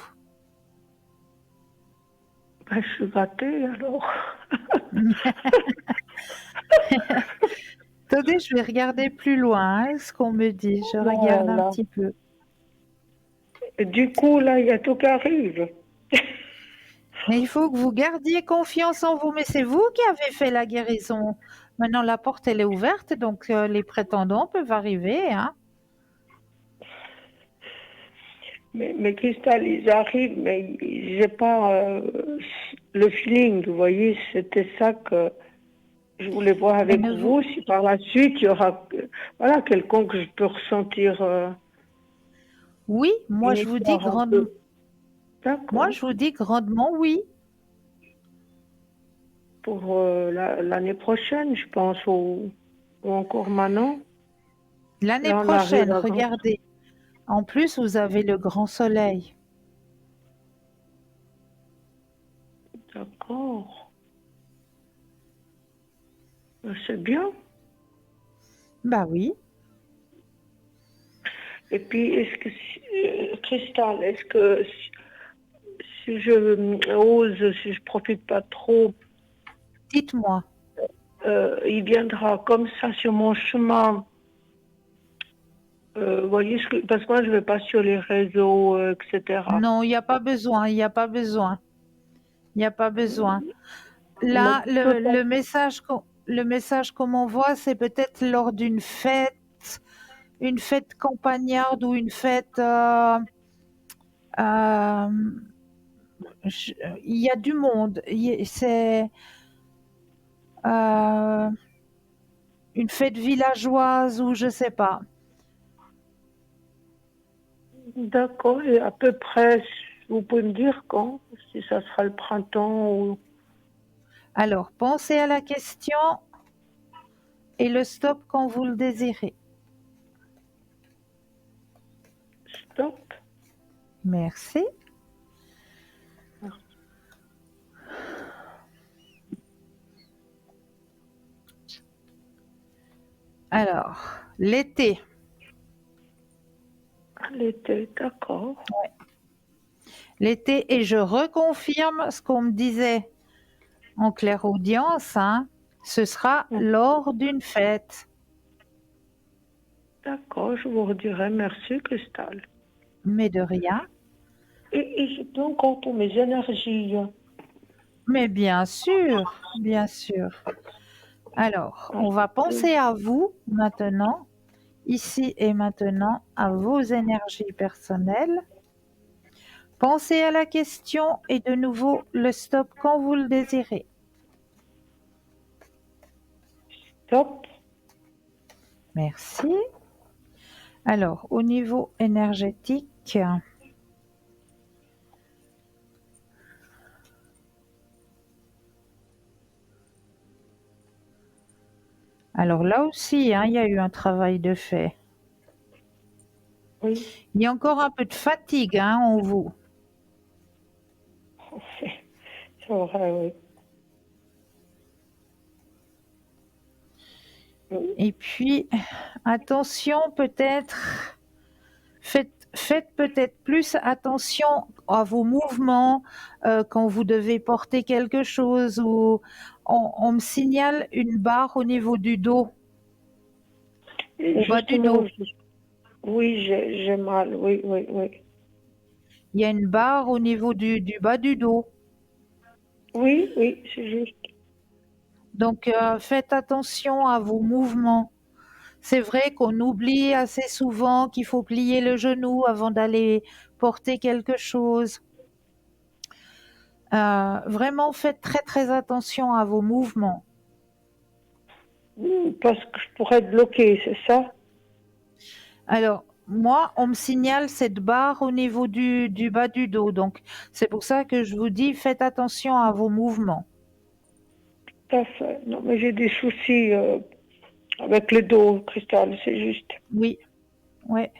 ben, je suis gâtée alors. Attendez, je vais regarder plus loin, hein, ce qu'on me dit. Je regarde un Voilà. petit peu. Et du coup, là, il y a tout qui arrive. Mais il faut que vous gardiez confiance en vous. Mais c'est vous qui avez fait la guérison. Maintenant, la porte, elle est ouverte, donc les prétendants peuvent arriver, hein. Mais Cristal, ils arrivent, mais j'ai pas le feeling, vous voyez, c'était ça que je voulais voir Mais avec ne vous... vous, si par la suite il y aura voilà, quelqu'un que je peux ressentir Oui, moi une je vous dis histoire un peu. moi D'accord. je vous dis grandement oui. Pour l'année prochaine, je pense, ou encore maintenant. L'année Là, on arrive prochaine, à grand. regardez. En plus, vous avez le grand soleil. D'accord. C'est bien. Bah oui. Et puis, est-ce que, Cristal, est-ce que si je ose, si je profite pas trop, Dites-moi. il viendra comme ça sur mon chemin. Voyez parce que moi je vais pas sur les réseaux, etc. Non, il n'y a pas besoin, il n'y a pas besoin. Il n'y a pas besoin. Mais Là, le message qu'on m'envoie, c'est peut-être lors une fête campagnarde ou une fête. Euh, il y a du monde. C'est euh, une fête villageoise ou je sais pas. d'accord, et à peu près, vous pouvez me dire quand, si ça sera le printemps ou Alors, pensez à la question et le stop quand vous le désirez. stop. Merci. Alors, l'été. L'été, d'accord. L'été, et je reconfirme ce qu'on me disait en clairaudience, hein, ce sera lors d'une fête. D'accord, je vous redirai merci, Cristal. Mais de rien. Et je peux encore pour mes énergies. Mais bien sûr, bien sûr. Alors, on va penser à vous maintenant, ici et maintenant, à vos énergies personnelles. Pensez à la question et de nouveau le stop quand vous le désirez. Stop. Merci. Alors, au niveau énergétique, alors là aussi, hein, il y a eu un travail de fait. Oui. Il y a encore un peu de fatigue hein, en vous. C'est vrai, oui. Et puis, attention peut-être, faites peut-être plus attention à vos mouvements quand vous devez porter quelque chose ou on me signale une barre au niveau du dos, au bas du dos. Oui, j'ai mal, oui. Il y a une barre au niveau du bas du dos. Oui, c'est juste. Donc, faites attention à vos mouvements. C'est vrai qu'on oublie assez souvent qu'il faut plier le genou avant d'aller porter quelque chose. Vraiment, faites très très attention à vos mouvements. Parce que je pourrais être bloquée, c'est ça? Alors, moi, on me signale cette barre au niveau du bas du dos. Donc, c'est pour ça que je vous dis, faites attention à vos mouvements. Tout à fait. Non, mais j'ai des soucis avec le dos, Cristal, c'est juste. Oui, ouais.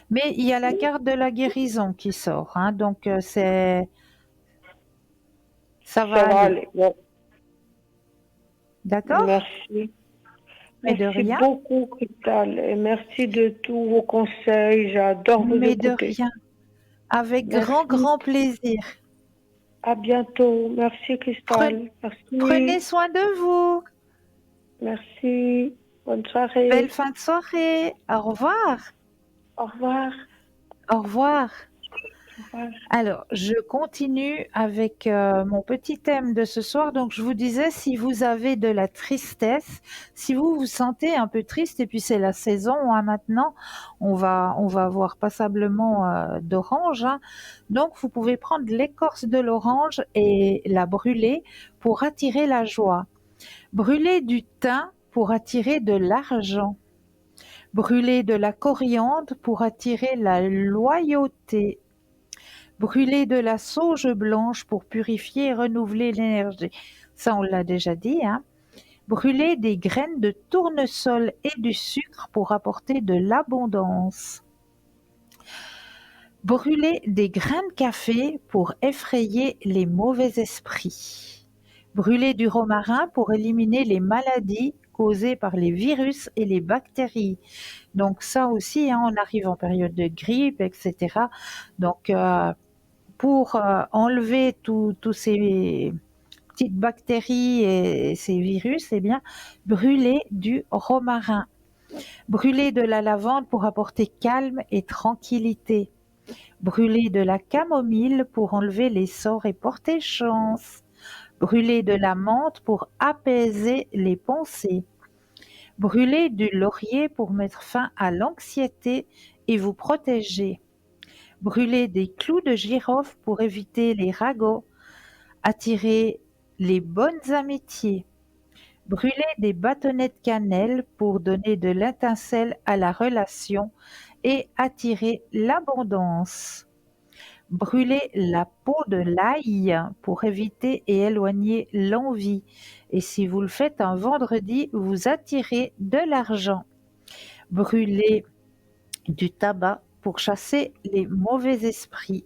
Mais il y a la carte de la guérison qui sort. Hein, donc, ça va aller. Ouais. D'accord? Merci. Mais de Merci rien. beaucoup, Cristal, et merci de tous vos conseils. J'adore vous Mais de écouter. rien. Avec Merci. grand plaisir. À bientôt. Merci, Cristal. Prenez Merci. soin de vous. Merci. Bonne soirée. Belle fin de soirée. Au revoir. Au revoir. Au revoir. Au revoir. Alors, je continue avec mon petit thème de ce soir. Donc, je vous disais, si vous avez de la tristesse, si vous vous sentez un peu triste, et puis c'est la saison hein, maintenant, on va avoir passablement d'orange. Hein. Donc, vous pouvez prendre l'écorce de l'orange et la brûler pour attirer la joie. Brûler du thym pour attirer de l'argent. Brûler de la coriandre pour attirer la loyauté. Brûler de la sauge blanche pour purifier et renouveler l'énergie. Ça, on l'a déjà dit. Hein. Brûler des graines de tournesol et du sucre pour apporter de l'abondance. Brûler des grains de café pour effrayer les mauvais esprits. Brûler du romarin pour éliminer les maladies causées par les virus et les bactéries. Donc ça aussi, hein, on arrive en période de grippe, etc. Donc pour enlever tous ces petites bactéries et ces virus, eh bien, brûlez du romarin. Brûlez de la lavande pour apporter calme et tranquillité. Brûlez de la camomille pour enlever les sorts et porter chance. Brûlez de la menthe pour apaiser les pensées. Brûlez du laurier pour mettre fin à l'anxiété et vous protéger. Brûlez des clous de girofle pour éviter les ragots, attirer les bonnes amitiés. Brûlez des bâtonnets de cannelle pour donner de l'étincelle à la relation et attirer l'abondance. Brûlez la peau de l'ail pour éviter et éloigner l'envie. Et si vous le faites un vendredi, vous attirez de l'argent. Brûlez du tabac pour chasser les mauvais esprits.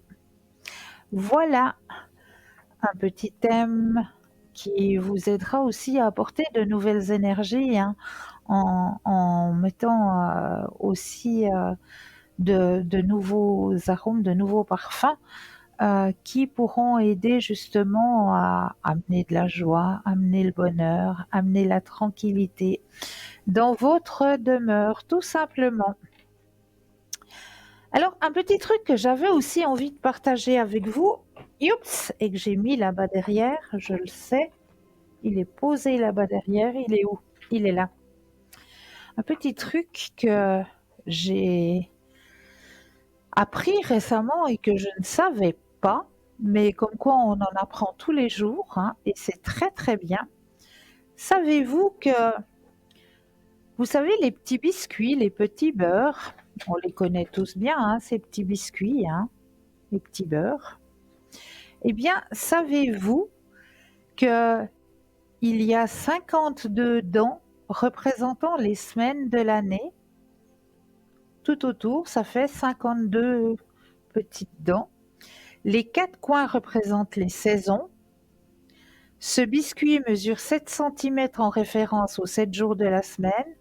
Voilà un petit thème qui vous aidera aussi à apporter de nouvelles énergies, hein, en mettant aussi de nouveaux arômes, de nouveaux parfums qui pourront aider justement à amener de la joie, amener le bonheur, amener la tranquillité dans votre demeure, tout simplement. Alors, un petit truc que j'avais aussi envie de partager avec vous, oups, et que j'ai mis là-bas derrière, je le sais, il est posé là-bas derrière, il est où? Il est là. Un petit truc que j'ai appris récemment et que je ne savais pas, mais comme quoi on en apprend tous les jours, hein, et c'est très très bien. Savez-vous que, vous savez, les petits biscuits, les petits beurres, on les connaît tous bien, hein, ces petits biscuits, hein, les petits beurres. Eh bien, savez-vous que il y a 52 dents représentant les semaines de l'année? Tout autour, ça fait 52 petites dents. Les 4 coins représentent les saisons. Ce biscuit mesure 7 cm en référence aux 7 jours de la semaine.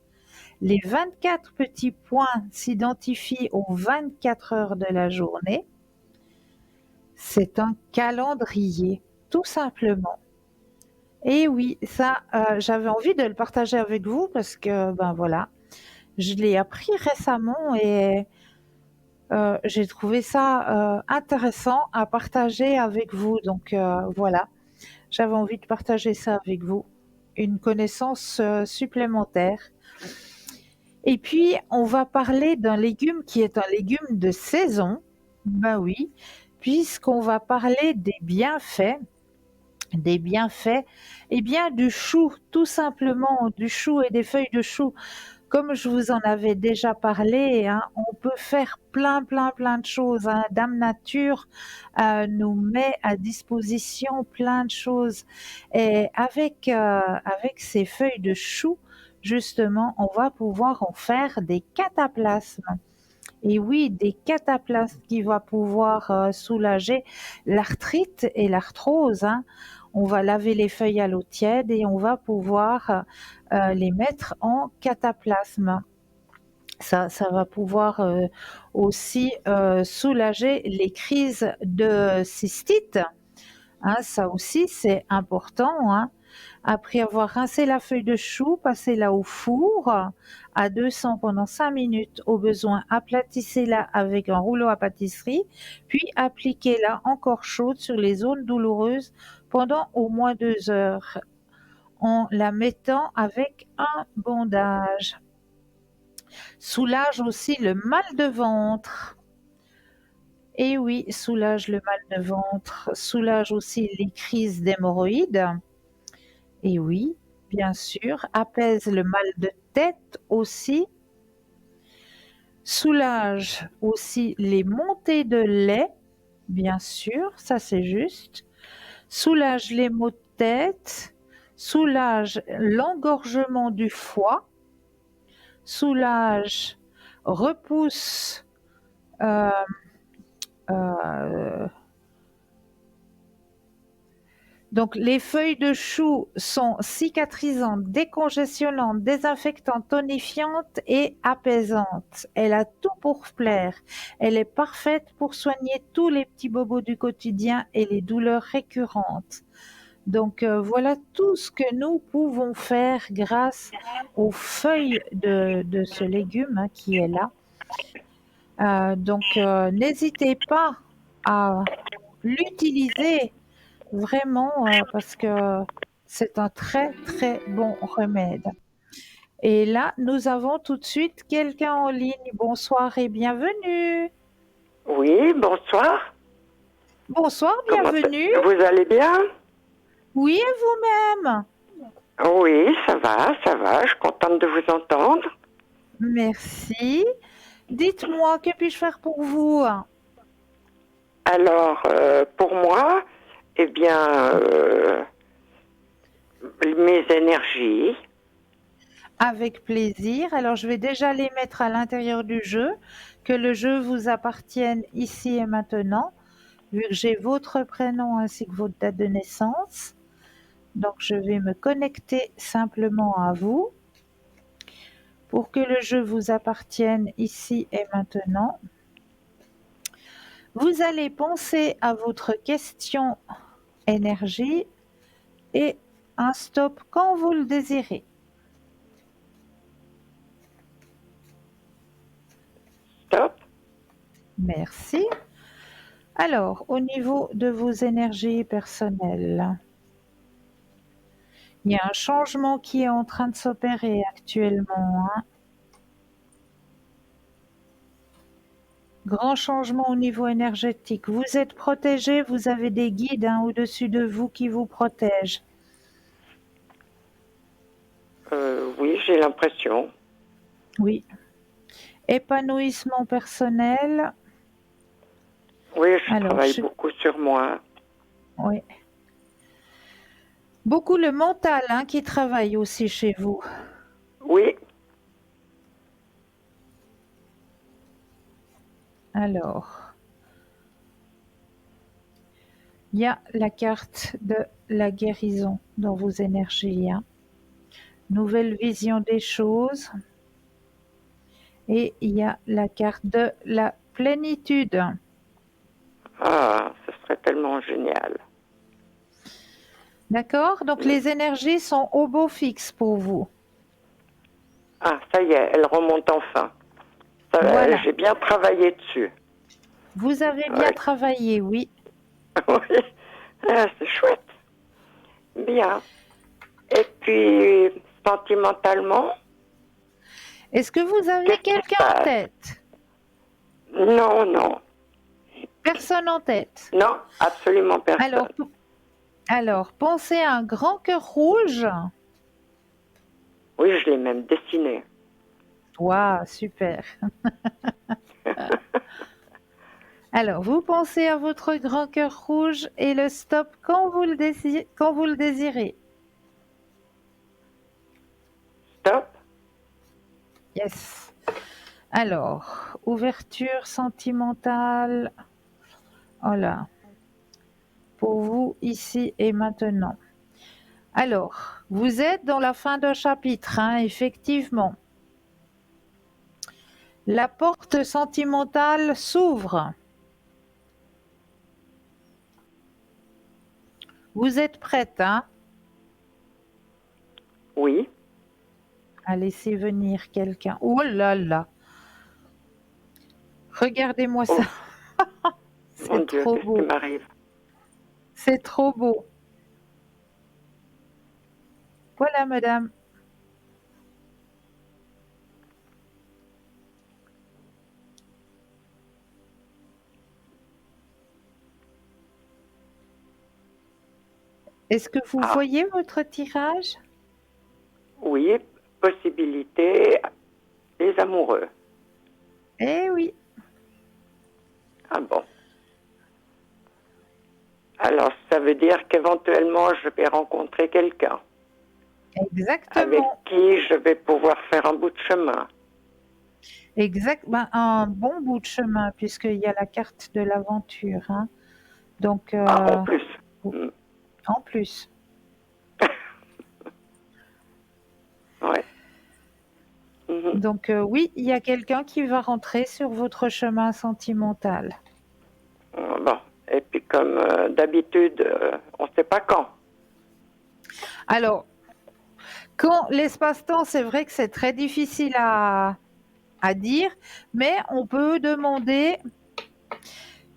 Les 24 petits points s'identifient aux 24 heures de la journée. C'est un calendrier, tout simplement. Et oui, ça, j'avais envie de le partager avec vous parce que, ben voilà, je l'ai appris récemment et j'ai trouvé ça intéressant à partager avec vous. Donc voilà, j'avais envie de partager ça avec vous, une connaissance supplémentaire. Et puis, on va parler d'un légume qui est un légume de saison. Ben oui, puisqu'on va parler des bienfaits, eh bien du chou, tout simplement, du chou et des feuilles de chou. Comme je vous en avais déjà parlé, hein, on peut faire plein de choses, hein. Dame Nature nous met à disposition plein de choses. Et avec ces feuilles de chou, justement, on va pouvoir en faire des cataplasmes. Et oui, des cataplasmes qui vont pouvoir soulager l'arthrite et l'arthrose, hein. On va laver les feuilles à l'eau tiède et on va pouvoir les mettre en cataplasme. Ça va pouvoir aussi soulager les crises de cystite, hein, ça aussi c'est important, hein. Après avoir rincé la feuille de chou, passez-la au four à 200 pendant 5 minutes. Au besoin, aplatissez-la avec un rouleau à pâtisserie, puis appliquez-la encore chaude sur les zones douloureuses pendant au moins 2 heures en la mettant avec un bandage. Soulage aussi le mal de ventre. Et oui, soulage le mal de ventre, soulage aussi les crises d'hémorroïdes. Et oui, bien sûr, apaise le mal de tête aussi, soulage aussi les montées de lait, bien sûr, ça c'est juste, soulage les maux de tête, soulage l'engorgement du foie, soulage, repousse Donc, les feuilles de chou sont cicatrisantes, décongestionnantes, désinfectantes, tonifiantes et apaisantes. Elle a tout pour plaire. Elle est parfaite pour soigner tous les petits bobos du quotidien et les douleurs récurrentes. Donc, voilà tout ce que nous pouvons faire grâce aux feuilles de ce légume qui est là. Donc, n'hésitez pas à l'utiliser vraiment parce que c'est un très très bon remède. Et là, nous avons tout de suite quelqu'un en ligne. Bonsoir et bienvenue. Oui, bonsoir. Bonsoir, Comment bienvenue. vous allez bien? Oui, et vous-même? Oui, ça va, ça va. Je suis contente de vous entendre. Merci. Dites-moi, que puis-je faire pour vous? Alors, pour moi, eh bien, mes énergies. Avec plaisir. Alors, je vais déjà les mettre à l'intérieur du jeu, que le jeu vous appartienne ici et maintenant, vu que j'ai votre prénom ainsi que votre date de naissance. Donc, je vais me connecter simplement à vous pour que le jeu vous appartienne ici et maintenant. Vous allez penser à votre question énergie et un stop quand vous le désirez. Stop. Merci. Alors, au niveau de vos énergies personnelles, il y a un changement qui est en train de s'opérer actuellement. Grand changement au niveau énergétique. Vous êtes protégé, vous avez des guides au-dessus de vous qui vous protègent. Oui, j'ai l'impression. Oui. Épanouissement personnel. Oui, travaille beaucoup sur moi. Oui. Beaucoup le mental qui travaille aussi chez vous. Oui. Alors, il y a la carte de la guérison dans vos énergies. Nouvelle vision des choses. Et il y a la carte de la plénitude. Ah, ce serait tellement génial. D'accord? Donc les énergies sont au beau fixe pour vous. Ah, ça y est, elle remonte enfin. Voilà. J'ai bien travaillé dessus. Vous avez bien travaillé, oui. Oui, ah, c'est chouette. Bien. Et puis, sentimentalement? Est-ce que vous avez quelqu'un en tête? Non, non. Personne en tête? Non, absolument personne. Alors, pensez à un grand cœur rouge. Oui, je l'ai même dessiné. Waouh, super. Alors, vous pensez à votre grand cœur rouge et le stop quand vous le désirez. Stop. Yes. Alors, ouverture sentimentale. Voilà. Pour vous, ici et maintenant. Alors, vous êtes dans la fin d'un chapitre, effectivement. La porte sentimentale s'ouvre. Vous êtes prête, Oui. À laisser venir quelqu'un. Oh là là. Regardez-moi ça. Mon Dieu, trop qu'est-ce beau. qui m'arrive? C'est trop beau. Voilà, madame. Est-ce que vous voyez votre tirage? Oui, possibilité, les amoureux. Eh oui. Ah bon. Alors, ça veut dire qu'éventuellement, je vais rencontrer quelqu'un. Exactement. Avec qui je vais pouvoir faire un bout de chemin. Exact. Un bon bout de chemin, puisqu'il y a la carte de l'aventure. Donc, en plus. En plus. Ouais. Mhm. Donc oui, il y a quelqu'un qui va rentrer sur votre chemin sentimental. Bon. Et puis comme d'habitude, on ne sait pas quand. Alors, quand l'espace-temps, c'est vrai que c'est très difficile à dire, mais on peut demander,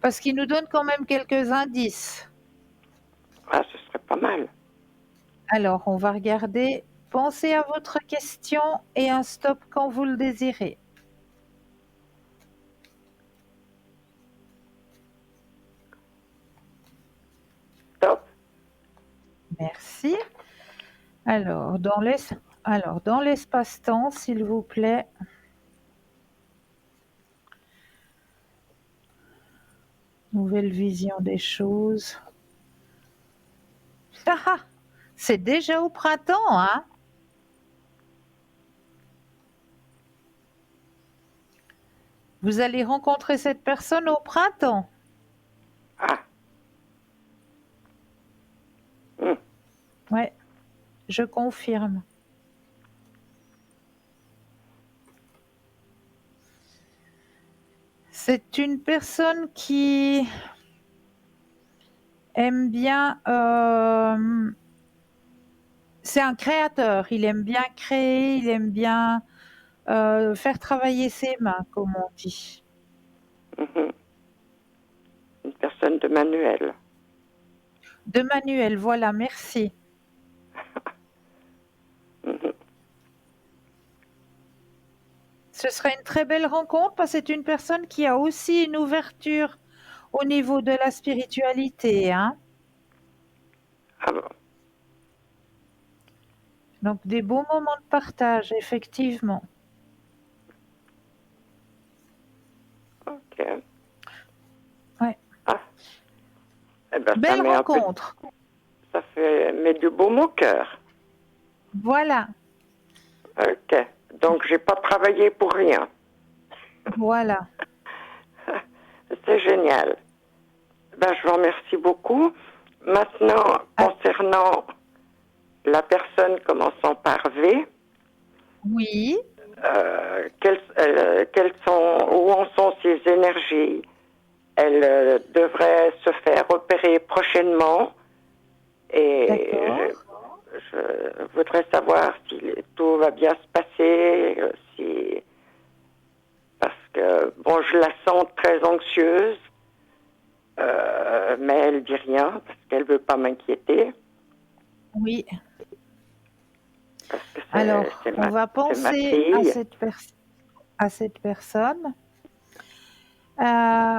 parce qu'il nous donne quand même quelques indices. Ah, ce serait pas mal. Alors, on va regarder. Pensez à votre question et un stop quand vous le désirez. Top. Merci. Alors, dans l'espace-temps, s'il vous plaît. Nouvelle vision des choses. Ah, ah, c'est déjà au printemps, hein? Vous allez rencontrer cette personne au printemps. Ah. Hmm. Ouais, je confirme. C'est une personne qui aime bien. C'est un créateur. Il aime bien créer. Il aime bien faire travailler ses mains, comme on dit. Mhm. Une personne de manuel. De manuel, voilà, merci. Mhm. Ce serait une très belle rencontre parce que c'est une personne qui a aussi une ouverture au niveau de la spiritualité, hein. Ah bon. Donc des beaux moments de partage, effectivement. Ok. Ouais. Ah. Eh ben, ça Belle met un peu, rencontre. ça fait, met du baume au cœur. Voilà, Ok. Donc, j'ai pas travaillé pour rien. voilà. C'est génial. Ben, je vous remercie beaucoup. Maintenant, Ah, concernant la personne commençant par V, oui, où en sont ses énergies? Elle devrait se faire opérer prochainement et d'accord. je voudrais savoir si tout va bien se passer, parce que bon, je la sens très anxieuse, mais elle dit rien parce qu'elle veut pas m'inquiéter, Oui. parce que Alors, on va c'est ma penser à fille. cette personne.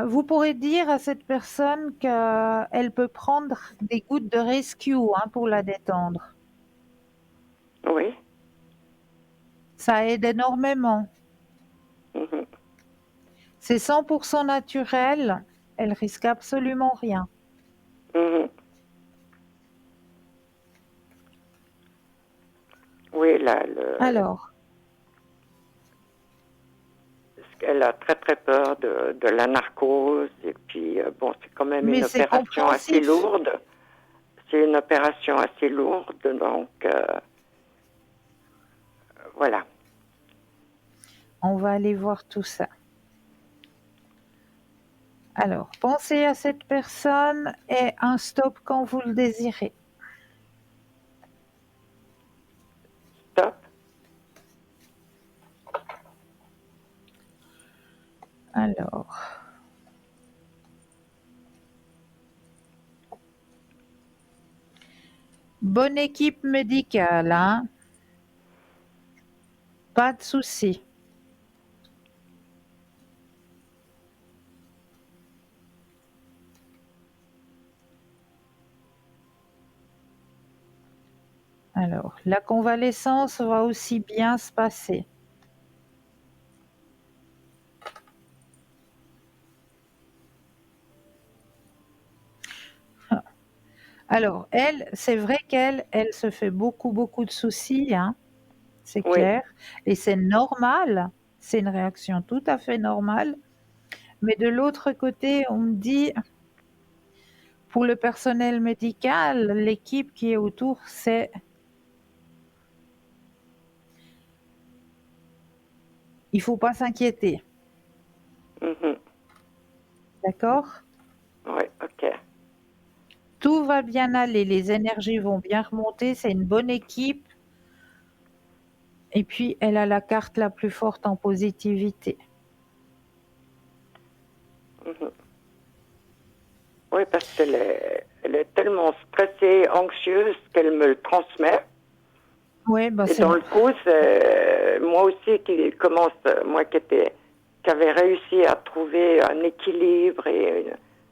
Vous pourrez dire à cette personne qu'elle peut prendre des gouttes de rescue, hein, pour la détendre. Oui. Ça aide énormément. Mhm. C'est 100% naturel. Elle risque absolument rien. Mhm. Oui, là, Alors, elle a très très peur de la narcose et puis bon, c'est quand même mais une c'est opération assez compréhensif. lourde. C'est une opération assez lourde, donc voilà. On va aller voir tout ça. Alors, pensez à cette personne et un stop quand vous le désirez. Stop. Alors, bonne équipe médicale, hein? Pas de souci. Alors, la convalescence va aussi bien se passer. Alors, elle, c'est vrai elle se fait beaucoup de soucis, hein, c'est Oui. clair, et c'est normal, c'est une réaction tout à fait normale. Mais de l'autre côté, on me dit, Pour le personnel médical, l'équipe qui est autour, il faut pas s'inquiéter. Mhm. D'accord? Oui, ok. Tout va bien aller, les énergies vont bien remonter, c'est une bonne équipe. Et puis, elle a la carte la plus forte en positivité. Mhm. Oui, parce elle est tellement stressée, anxieuse qu'elle me le transmet. Oui, bah Et dans le coup, c'est moi aussi moi qui avais réussi à trouver un équilibre et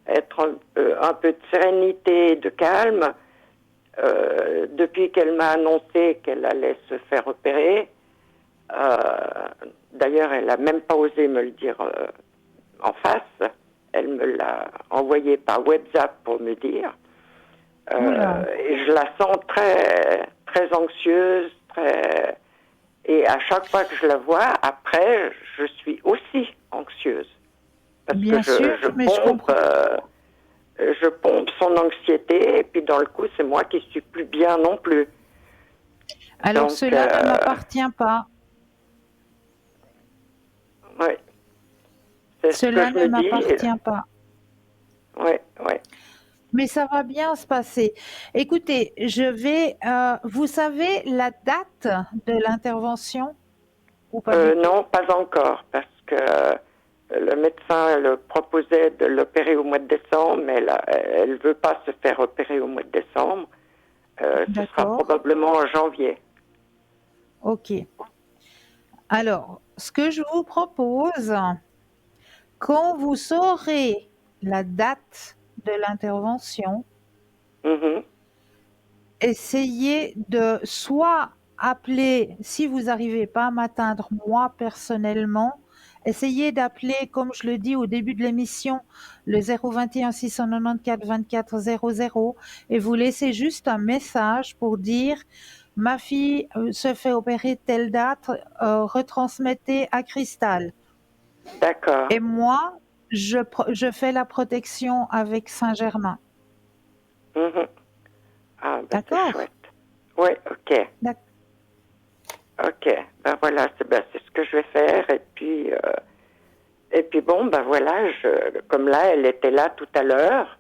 être un peu de sérénité, de calme, depuis qu'elle m'a annoncé qu'elle allait se faire opérer. Euh, D'ailleurs, elle n'a même pas osé me le dire en face. Elle me l'a envoyé par WhatsApp pour me dire. Et je la sens très, très anxieuse, très... Et à chaque fois que je la vois, après, je suis aussi anxieuse. Parce bien que sûr, mais je comprends. je pompe son anxiété, et puis dans le coup, c'est moi qui suis plus bien non plus. Alors, Donc, cela ne m'appartient pas. oui, c'est ce que Cela je ne me dis. m'appartient pas. Oui, oui. Mais ça va bien se passer. Écoutez, vous savez la date de l'intervention ou pas du tout? Non, pas encore, parce que le médecin elle proposait de l'opérer au mois de décembre, mais elle veut pas se faire opérer au mois de décembre. Ce sera D'accord. probablement en janvier. Ok. Alors, ce que je vous propose, quand vous saurez la date de l'intervention, Mhm. essayez de soit appeler, si vous n'arrivez pas à m'atteindre moi personnellement, essayez d'appeler, comme je le dis au début de l'émission, le 021 694 24 00 et vous laissez juste un message pour dire ma fille se fait opérer telle date, retransmettez à Cristal. D'accord. Et moi, je fais la protection avec Saint-Germain. Mhm. Ah, ben c'est D'accord? chouette. Oui, ok. D'accord. Ok. Ben voilà, c'est ce que je vais faire. Et puis bon, ben voilà, comme là, elle était là tout à l'heure.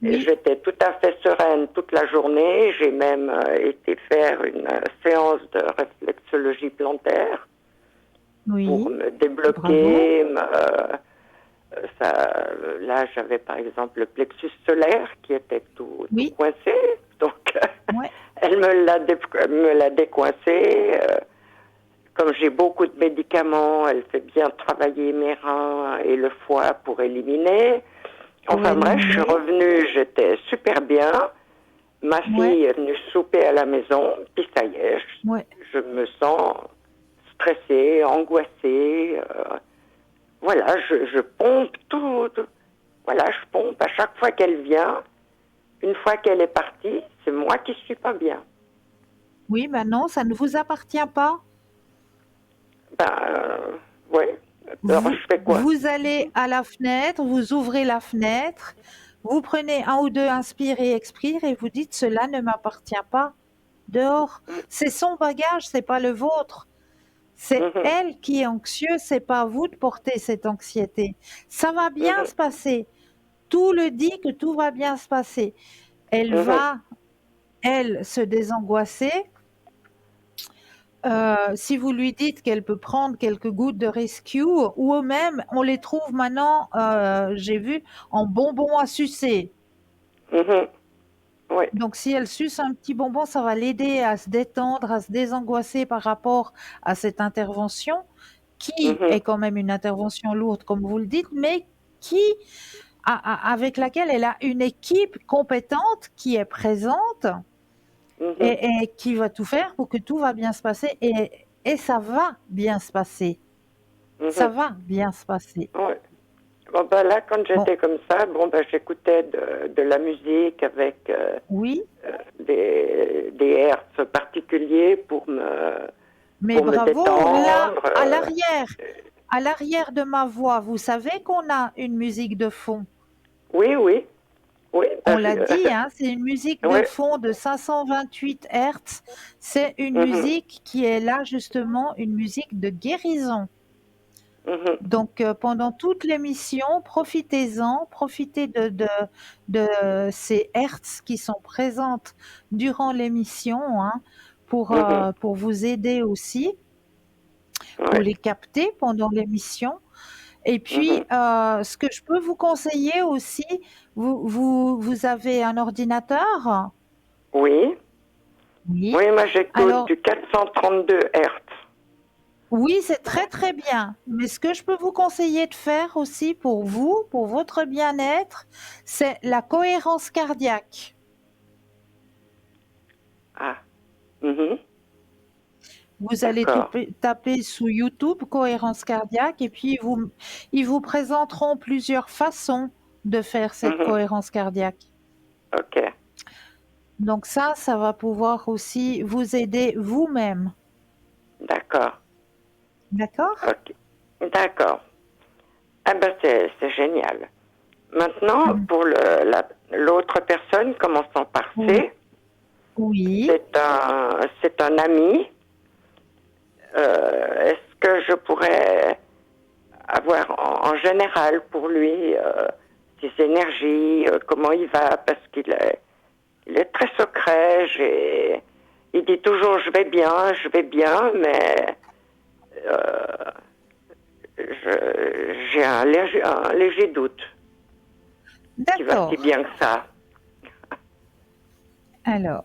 Et Oui, j'étais tout à fait sereine toute la journée. J'ai même été faire une séance de réflexologie plantaire pour oui, me bravo. débloquer. Là, j'avais par exemple le plexus solaire qui était tout Oui, coincé. Donc, ouais, elle me l'a décoincé. Comme j'ai beaucoup de médicaments, elle fait bien travailler mes reins et le foie pour éliminer. pour Enfin bref, je suis éliminer. revenue, j'étais super bien. Ma Ouais, fille est venue souper à la maison, puis ça y est, ouais. je me sens stressée, angoissée. Voilà, je pompe tout. Voilà, je pompe à chaque fois qu'elle vient. Une fois qu'elle est partie, c'est moi qui suis pas bien. Oui, ben non, ça ne vous appartient pas. Ouais. Alors Vous, je fais quoi? vous allez à la fenêtre, vous ouvrez la fenêtre, vous prenez un ou deux inspire et expire et vous dites cela ne m'appartient pas. Dehors, c'est son bagage, c'est pas le vôtre. C'est Mhm, elle qui est anxieuse, c'est pas à vous de porter cette anxiété. Ça va bien mhm, se passer. Tout le dit que tout va bien se passer. Elle mhm, va, elle, se désangoisser. Si vous lui dites qu'elle peut prendre quelques gouttes de rescue, ou même, on les trouve maintenant, j'ai vu, en bonbons à sucer. mhm. Oui. Donc, si elle suce un petit bonbon, ça va l'aider à se détendre, à se désangoisser par rapport à cette intervention, qui Mhm, est quand même une intervention lourde, comme vous le dites, mais avec laquelle elle a une équipe compétente qui est présente mhm, et qui va tout faire pour que tout va bien se passer. Et ça va bien se passer. Ça mhm. va bien se passer. Ouais. Bon, ben là, quand Bon, j'étais comme ça, bon, ben, j'écoutais de la musique avec oui, des hertz particuliers mais pour me bravo, là, détendre. à l'arrière de ma voix, vous savez qu'on a une musique de fond. Oui, oui. Oui, On l'a dit, hein, c'est une musique oui. de fond de 528 Hertz. C'est une musique qui est là, justement, une musique de guérison. Donc, pendant toute l'émission, profitez-en, profitez de ces hertz qui sont présentes durant l'émission, hein, pour vous aider aussi, pour Ouais. les capter pendant l'émission. Et puis, ce que je peux vous conseiller aussi, vous avez un ordinateur? Oui. Oui. Oui, moi j'écoute Alors, du 432 Hertz. oui, c'est très très bien. Mais ce que je peux vous conseiller de faire aussi pour vous, pour votre bien-être, c'est la cohérence cardiaque. Ah. Mhm. Vous allez D'accord. taper sous YouTube cohérence cardiaque et puis ils vous présenteront plusieurs façons de faire cette cohérence cardiaque. Ok. Donc ça va pouvoir aussi vous aider vous-même. D'accord. D'accord? Ok. D'accord. Ah ben c'est génial. Maintenant, pour l'autre personne, commençant par C, Oui. c'est un ami. Est-ce que je pourrais avoir en général pour lui ses énergies, comment il va, parce qu'il est très secret. Il dit toujours je vais bien, mais j'ai un léger doute qu'il va si D'accord. bien que ça. Alors,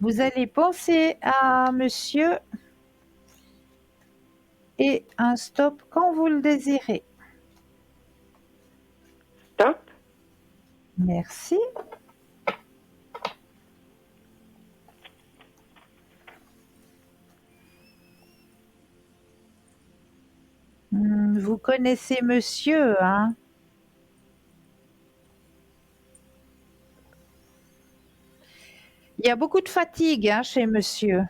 vous allez penser à monsieur et un stop quand vous le désirez. Stop. Merci. Vous connaissez monsieur, hein? Il y a beaucoup de fatigue, hein, chez monsieur.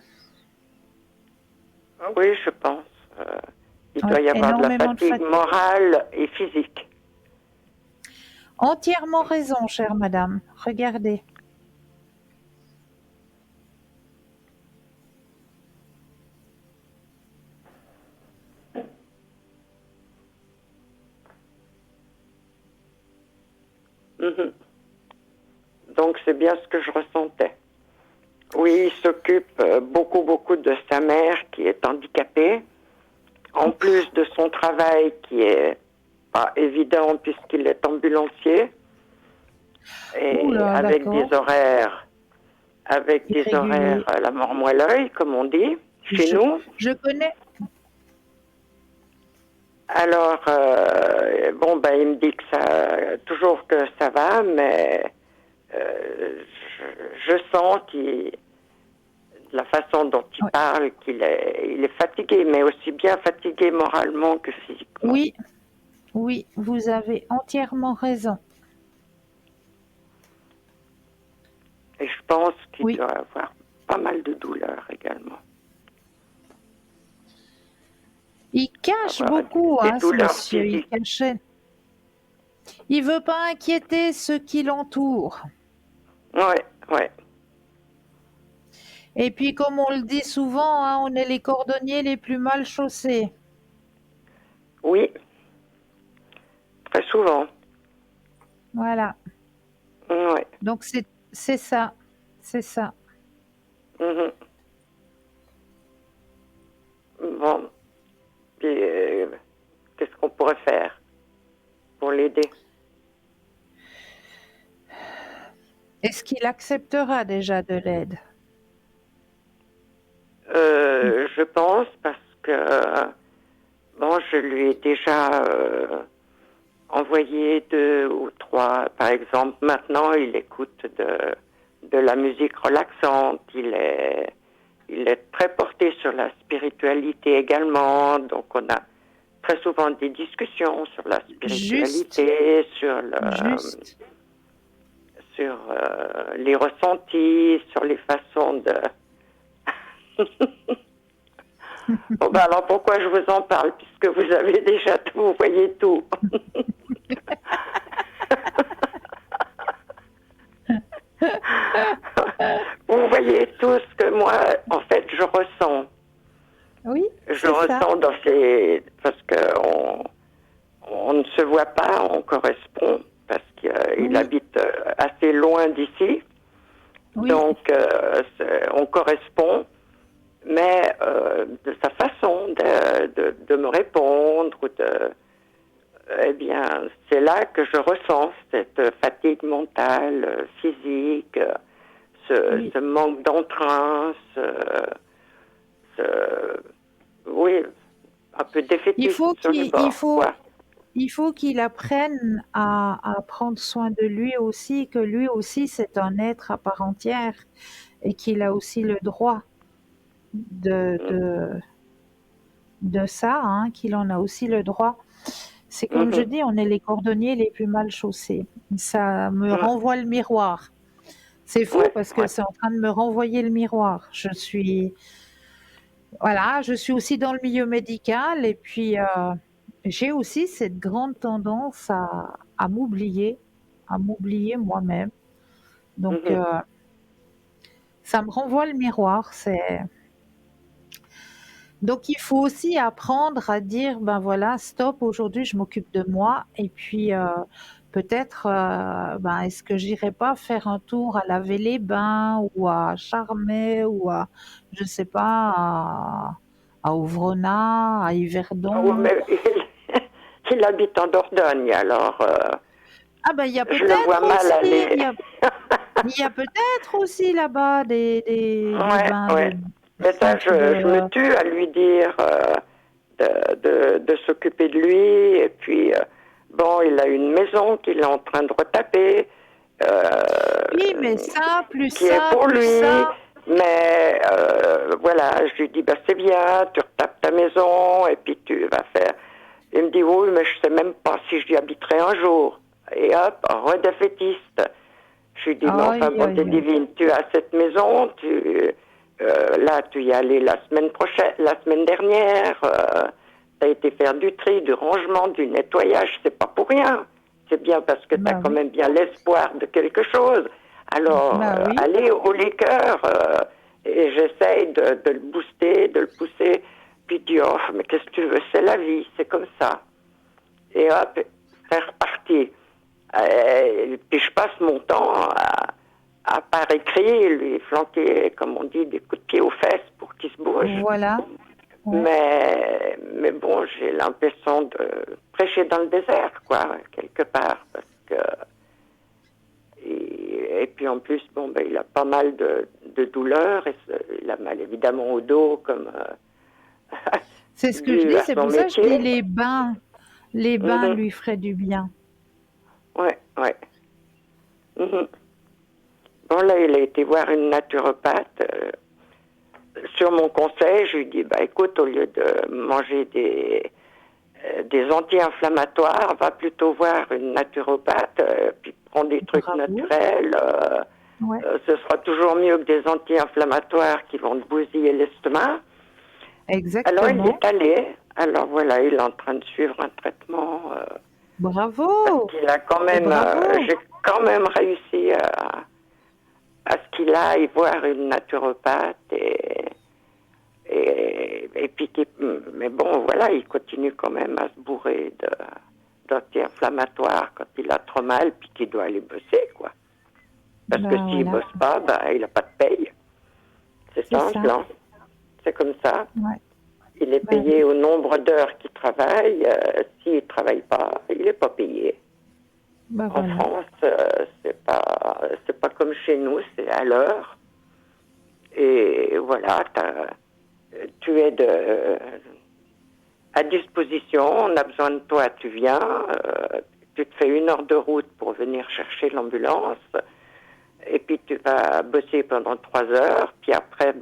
Oui, je pense. Il Oui, doit y avoir de la énormément de fatigue fatigue. morale et physique. Entièrement raison, chère madame. Regardez. Mhm. Donc c'est bien ce que je ressentais. Oui, il s'occupe beaucoup de sa mère qui est handicapée, en plus de son travail qui est pas évident puisqu'il est ambulancier, et Oula, avec des d'accord. horaires Irrégulier. à la mort moelle l'œil, comme on dit, chez nous. Je connais. Alors, bon, ben, il me dit que toujours que ça va, mais je sens de la façon dont il parle, il est fatigué, mais aussi bien fatigué moralement que physiquement. Oui, vous avez entièrement raison. Et je pense qu'il doit avoir pas mal de douleurs également. Il cache beaucoup, des hein, ce douleurs monsieur. Il cachait. Il veut pas inquiéter ceux qui l'entourent. Oui. Et puis, comme on le dit souvent, hein, on est les cordonniers les plus mal chaussés. Oui, très souvent. Voilà. Oui. Donc, c'est ça. C'est ça. Mhm. Bon. Puis, qu'est-ce qu'on pourrait faire pour l'aider? Est-ce qu'il acceptera déjà de l'aide? Je pense parce que, bon, je lui ai déjà envoyé 2 ou 3, par exemple. Maintenant, il écoute de la musique relaxante. Il est très porté sur la spiritualité également. Donc, on a très souvent des discussions sur la spiritualité, sur les ressentis, sur les façons de... Bon, ben alors pourquoi je vous en parle, puisque vous avez déjà tout, vous voyez tout. ça. façon, parce qu'on ne se voit pas, on correspond, parce qu'il habite assez loin d'ici. Oui. Donc, on correspond, mais de sa façon de me répondre, eh bien, c'est là que je ressens cette fatigue mentale, physique, ce manque d'entrain, oui, un peu défaitisme sur les bords. Il faut qu'il apprenne à prendre soin de lui aussi, que lui aussi c'est un être à part entière et qu'il a aussi le droit de ça, hein, qu'il en a aussi le droit. C'est comme je dis, on est les cordonniers les plus mal chaussés. Ça me renvoie le miroir. C'est fou parce que c'est en train de me renvoyer le miroir. Je suis aussi dans le milieu médical et puis j'ai aussi cette grande tendance à m'oublier moi-même. Donc ça me renvoie le miroir. Donc il faut aussi apprendre à dire ben voilà, stop, aujourd'hui je m'occupe de moi et puis peut-être est-ce que j'irai pas faire un tour à laver les bains ou à Charmey ou à je sais pas à Ouvrona, à Yverdon. Oh, mais il habite en Dordogne, alors ah ben il y a je le vois mal peut-être aussi aller. il y a peut-être aussi là-bas des bains de mais ça, je me tue à lui dire de s'occuper de lui. Et puis, bon, il a une maison qu'il est en train de retaper. Oui, mais ça, plus qui ça, est pour plus lui. ça. Mais voilà, je lui dis, bah, c'est bien, tu retapes ta maison et puis tu vas faire. Il me dit, oui, mais je sais même pas si j'y habiterai un jour. Et hop, redéfaitiste. Je lui dis, mais enfin, bonté divine, tu as cette maison, là, tu y es allé la semaine dernière, tu as été faire du tri, du rangement, du nettoyage, c'est pas pour rien. C'est bien parce que tu as quand même bien l'espoir de quelque chose. Alors, allez au liqueur, et j'essaye de le booster, de le pousser, puis il dit, oh, mais qu'est-ce que tu veux, c'est la vie, c'est comme ça. Et hop, c'est reparti. Et puis je passe mon temps à par écrit, lui flanquer, comme on dit, des coups de pied aux fesses pour qu'il se bouge. Voilà. Ouais. Mais bon, j'ai l'impression de prêcher dans le désert, quoi, quelque part, parce que... Et puis en plus, bon, ben, il a pas mal de douleurs, et il a mal évidemment au dos, comme... c'est ce que je dis, c'est pour ça que je dis les bains lui feraient du bien. Ouais. Bon, là, il a été voir une naturopathe. Sur mon conseil, je lui dis, bah, écoute, au lieu de manger des anti-inflammatoires, va plutôt voir une naturopathe, puis prends des trucs naturels. Ce sera toujours mieux que des anti-inflammatoires qui vont te bousiller l'estomac. Exactement. Alors, il est allé. Alors, voilà, il est en train de suivre un traitement. Bravo. Parce qu'il a quand même... j'ai quand même réussi à ce qu'il aille voir une naturopathe et puis mais bon, voilà, il continue quand même à se bourrer d'anti-inflammatoires quand il a trop mal, puis qu'il doit aller bosser, quoi. Parce que s'il bosse pas, il n'a pas de paye. C'est simple, hein. C'est comme ça. Ouais. Il est payé au nombre d'heures qu'il travaille. S'il ne travaille pas, il n'est pas payé. En France, c'est pas comme chez nous, c'est à l'heure. Et voilà, tu es à disposition, on a besoin de toi, tu viens, tu te fais 1 heure de route pour venir chercher l'ambulance, et puis tu vas bosser pendant 3 heures, puis après,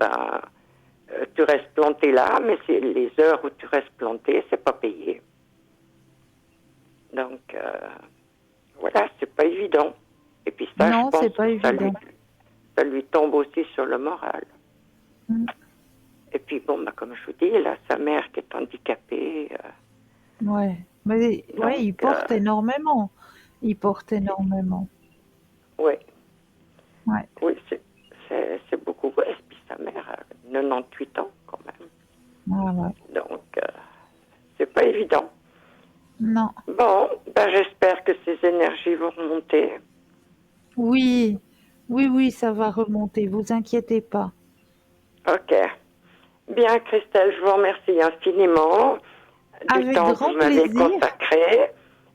tu restes planté là, mais c'est les heures où tu restes planté, c'est pas payé. Donc, voilà, c'est pas évident. Et puis ça, non, je pense c'est pas évident. Ça lui tombe aussi sur le moral. Et puis bon, comme je vous dis, là, sa mère qui est handicapée. Ouais, mais donc, il porte énormément. Il porte énormément. Oui. Ouais. Oui, c'est beaucoup. Et puis sa mère a 98 ans quand même. Ah ouais. Donc, c'est pas évident. Non. Bon, ben, j'espère que ces énergies vont remonter. Oui, oui, ça va remonter, vous inquiétez pas. Ok. Bien, Christelle, je vous remercie infiniment du Avec temps que grand vous m'avez plaisir. consacré.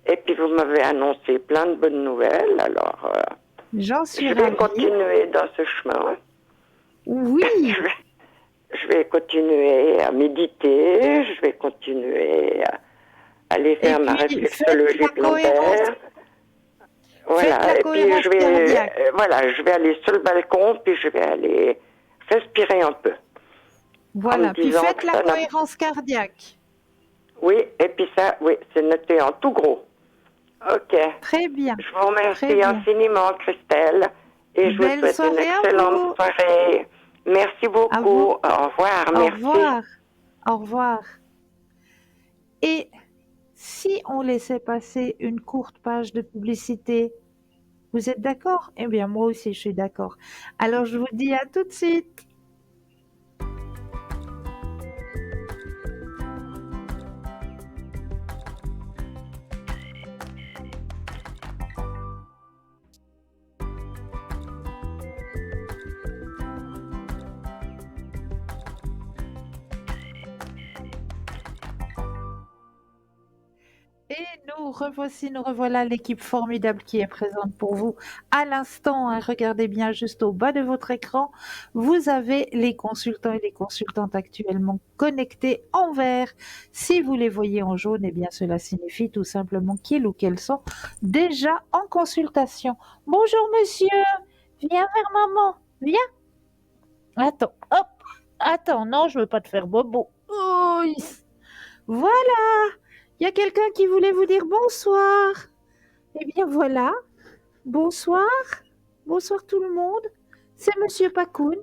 Et puis, vous m'avez annoncé plein de bonnes nouvelles. Alors, J'en suis je vais ravie. continuer dans ce chemin. Oui, Je vais continuer à méditer. Je vais continuer à aller et faire ma puis faites réflexologie la cohérence, plantaire. Voilà. Et puis, cohérence cardiaque. je vais aller sur le balcon, puis je vais aller respirer un peu. En me Voilà, puis disant faites que la ça n'a... cohérence cardiaque. Oui, et puis ça, oui, c'est noté en tout gros. Ok. Très bien, Je vous très remercie bien. infiniment, Christelle. Et je vous Belle souhaite une soirée à excellente vous. soirée. Merci À beaucoup. vous. Au revoir. Au Merci. revoir. Au revoir. Et si on laissait passer une courte page de publicité, vous êtes d'accord? Eh bien, moi aussi, je suis d'accord. Alors, je vous dis à tout de suite. Et nous revoilà l'équipe formidable qui est présente pour vous à l'instant, hein. Regardez bien juste au bas de votre écran. Vous avez les consultants et les consultantes actuellement connectés en vert. Si vous les voyez en jaune, eh bien cela signifie tout simplement qu'ils ou qu'elles sont déjà en consultation. Bonjour monsieur, viens vers maman, viens. Attends, hop, attends, non, je veux pas te faire bobo. Oh, voilà. Il y a quelqu'un qui voulait vous dire bonsoir. Eh bien voilà, bonsoir. Bonsoir tout le monde. C'est Monsieur Pakoun.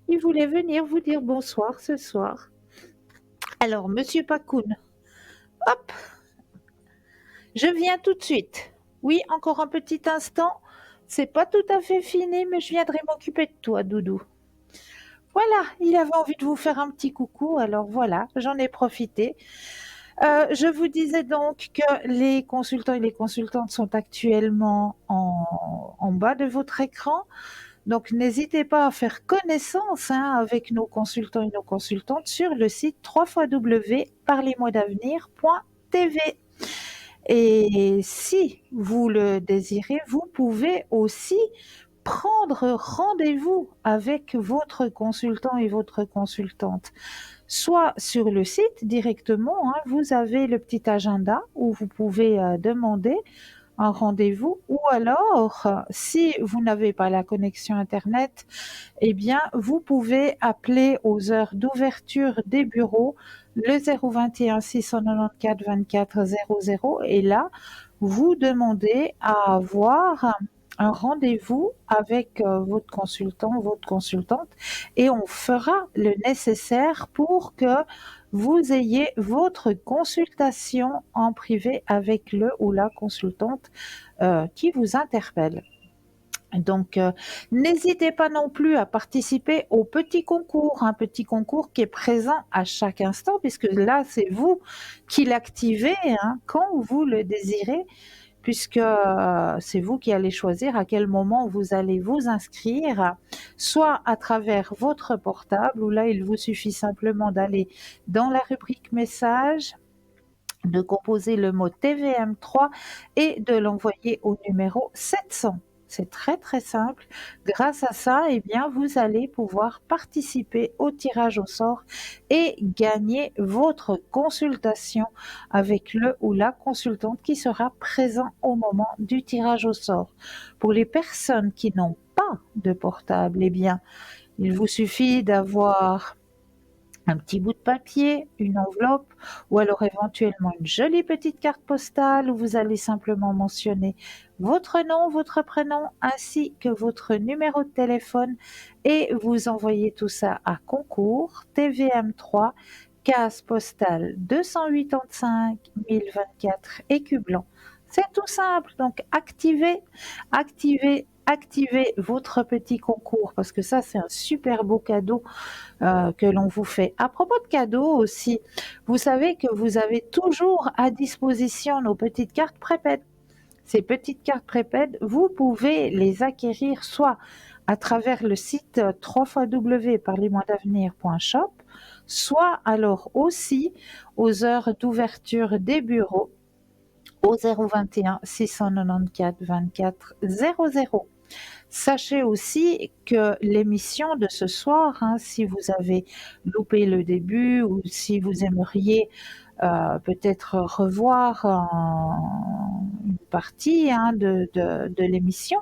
Il voulait venir vous dire bonsoir ce soir. Alors, Monsieur Pakoun, hop, je viens tout de suite. Oui, encore un petit instant. C'est pas tout à fait fini, mais je viendrai m'occuper de toi, Doudou. Voilà, il avait envie de vous faire un petit coucou, alors voilà, j'en ai profité. Je vous disais donc que les consultants et les consultantes sont actuellement en bas de votre écran. Donc, n'hésitez pas à faire connaissance avec nos consultants et nos consultantes sur le site www.parlez-moi-d'avenir.tv. Et si vous le désirez, vous pouvez aussi prendre rendez-vous avec votre consultant et votre consultante. Soit sur le site directement, vous avez le petit agenda où vous pouvez demander un rendez-vous, ou alors, si vous n'avez pas la connexion Internet, eh bien, vous pouvez appeler aux heures d'ouverture des bureaux le 021 694 24 00, et là, vous demandez à avoir un rendez-vous avec votre consultant, votre consultante, et on fera le nécessaire pour que vous ayez votre consultation en privé avec le ou la consultante qui vous interpelle. Donc, n'hésitez pas non plus à participer au petit concours, un petit concours qui est présent à chaque instant, puisque là, c'est vous qui l'activez quand vous le désirez, puisque c'est vous qui allez choisir à quel moment vous allez vous inscrire, soit à travers votre portable, où là, il vous suffit simplement d'aller dans la rubrique message, de composer le mot TVM3 et de l'envoyer au numéro 700. C'est très très simple. Grâce à ça, eh bien, vous allez pouvoir participer au tirage au sort et gagner votre consultation avec le ou la consultante qui sera présent au moment du tirage au sort. Pour les personnes qui n'ont pas de portable, eh bien, il vous suffit d'avoir un petit bout de papier, une enveloppe, ou alors éventuellement une jolie petite carte postale où vous allez simplement mentionner votre nom, votre prénom, ainsi que votre numéro de téléphone, et vous envoyez tout ça à concours TVM3, case postale 285 024 Écu Blanc. C'est tout simple, donc activez activer votre petit concours, parce que ça, c'est un super beau cadeau que l'on vous fait. À propos de cadeaux aussi, vous savez que vous avez toujours à disposition nos petites cartes prépèdes. Ces petites cartes prépèdes, vous pouvez les acquérir soit à travers le site www.parlez-moi-d'avenir.shop, soit alors aussi aux heures d'ouverture des bureaux au 021 694 24 00. Sachez aussi que l'émission de ce soir, si vous avez loupé le début ou si vous aimeriez peut-être revoir une partie de l'émission,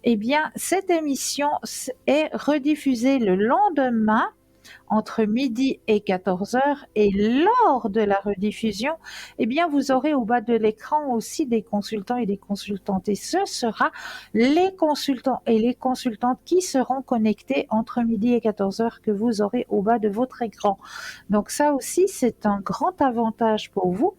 eh bien, cette émission est rediffusée le lendemain entre midi et 14 heures, et lors de la rediffusion, eh bien, vous aurez au bas de l'écran aussi des consultants et des consultantes, et ce sera les consultants et les consultantes qui seront connectés entre midi et 14 heures que vous aurez au bas de votre écran. Donc ça aussi, c'est un grand avantage pour vous.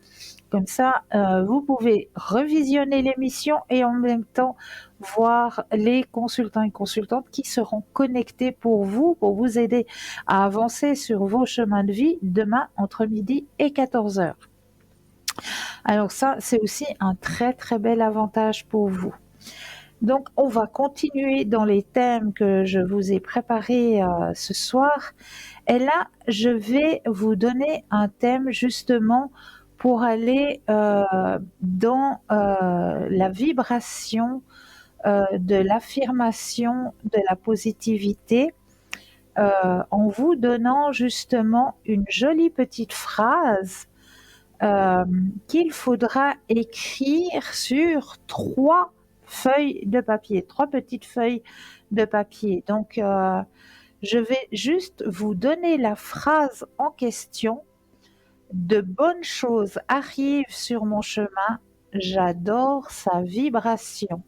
Comme ça, vous pouvez revisionner l'émission et en même temps voir les consultants et consultantes qui seront connectés pour vous aider à avancer sur vos chemins de vie demain entre midi et 14 heures. Alors ça, c'est aussi un très très bel avantage pour vous. Donc, on va continuer dans les thèmes que je vous ai préparés ce soir. Et là, je vais vous donner un thème justement pour aller dans la vibration de l'affirmation de la positivité, en vous donnant justement une jolie petite phrase qu'il faudra écrire sur 3 feuilles de papier, 3 petites feuilles de papier. Donc, je vais juste vous donner la phrase en question. De bonnes choses arrivent sur mon chemin, j'adore sa vibration.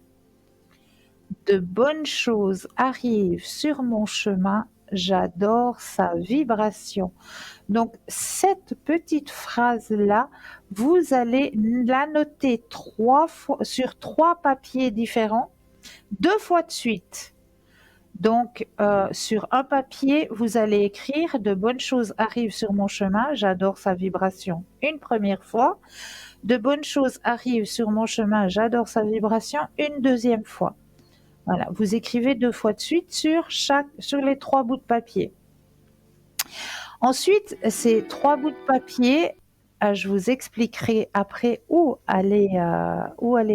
De bonnes choses arrivent sur mon chemin, j'adore sa vibration. Donc, cette petite phrase-là, vous allez la noter 3 fois, sur 3 papiers différents, 2 fois de suite. Donc, sur un papier, vous allez écrire « De bonnes choses arrivent sur mon chemin, j'adore sa vibration » une première fois. « De bonnes choses arrivent sur mon chemin, j'adore sa vibration » une deuxième fois. Voilà, vous écrivez 2 fois de suite sur les 3 bouts de papier. Ensuite, ces 3 bouts de papier, je vous expliquerai après où aller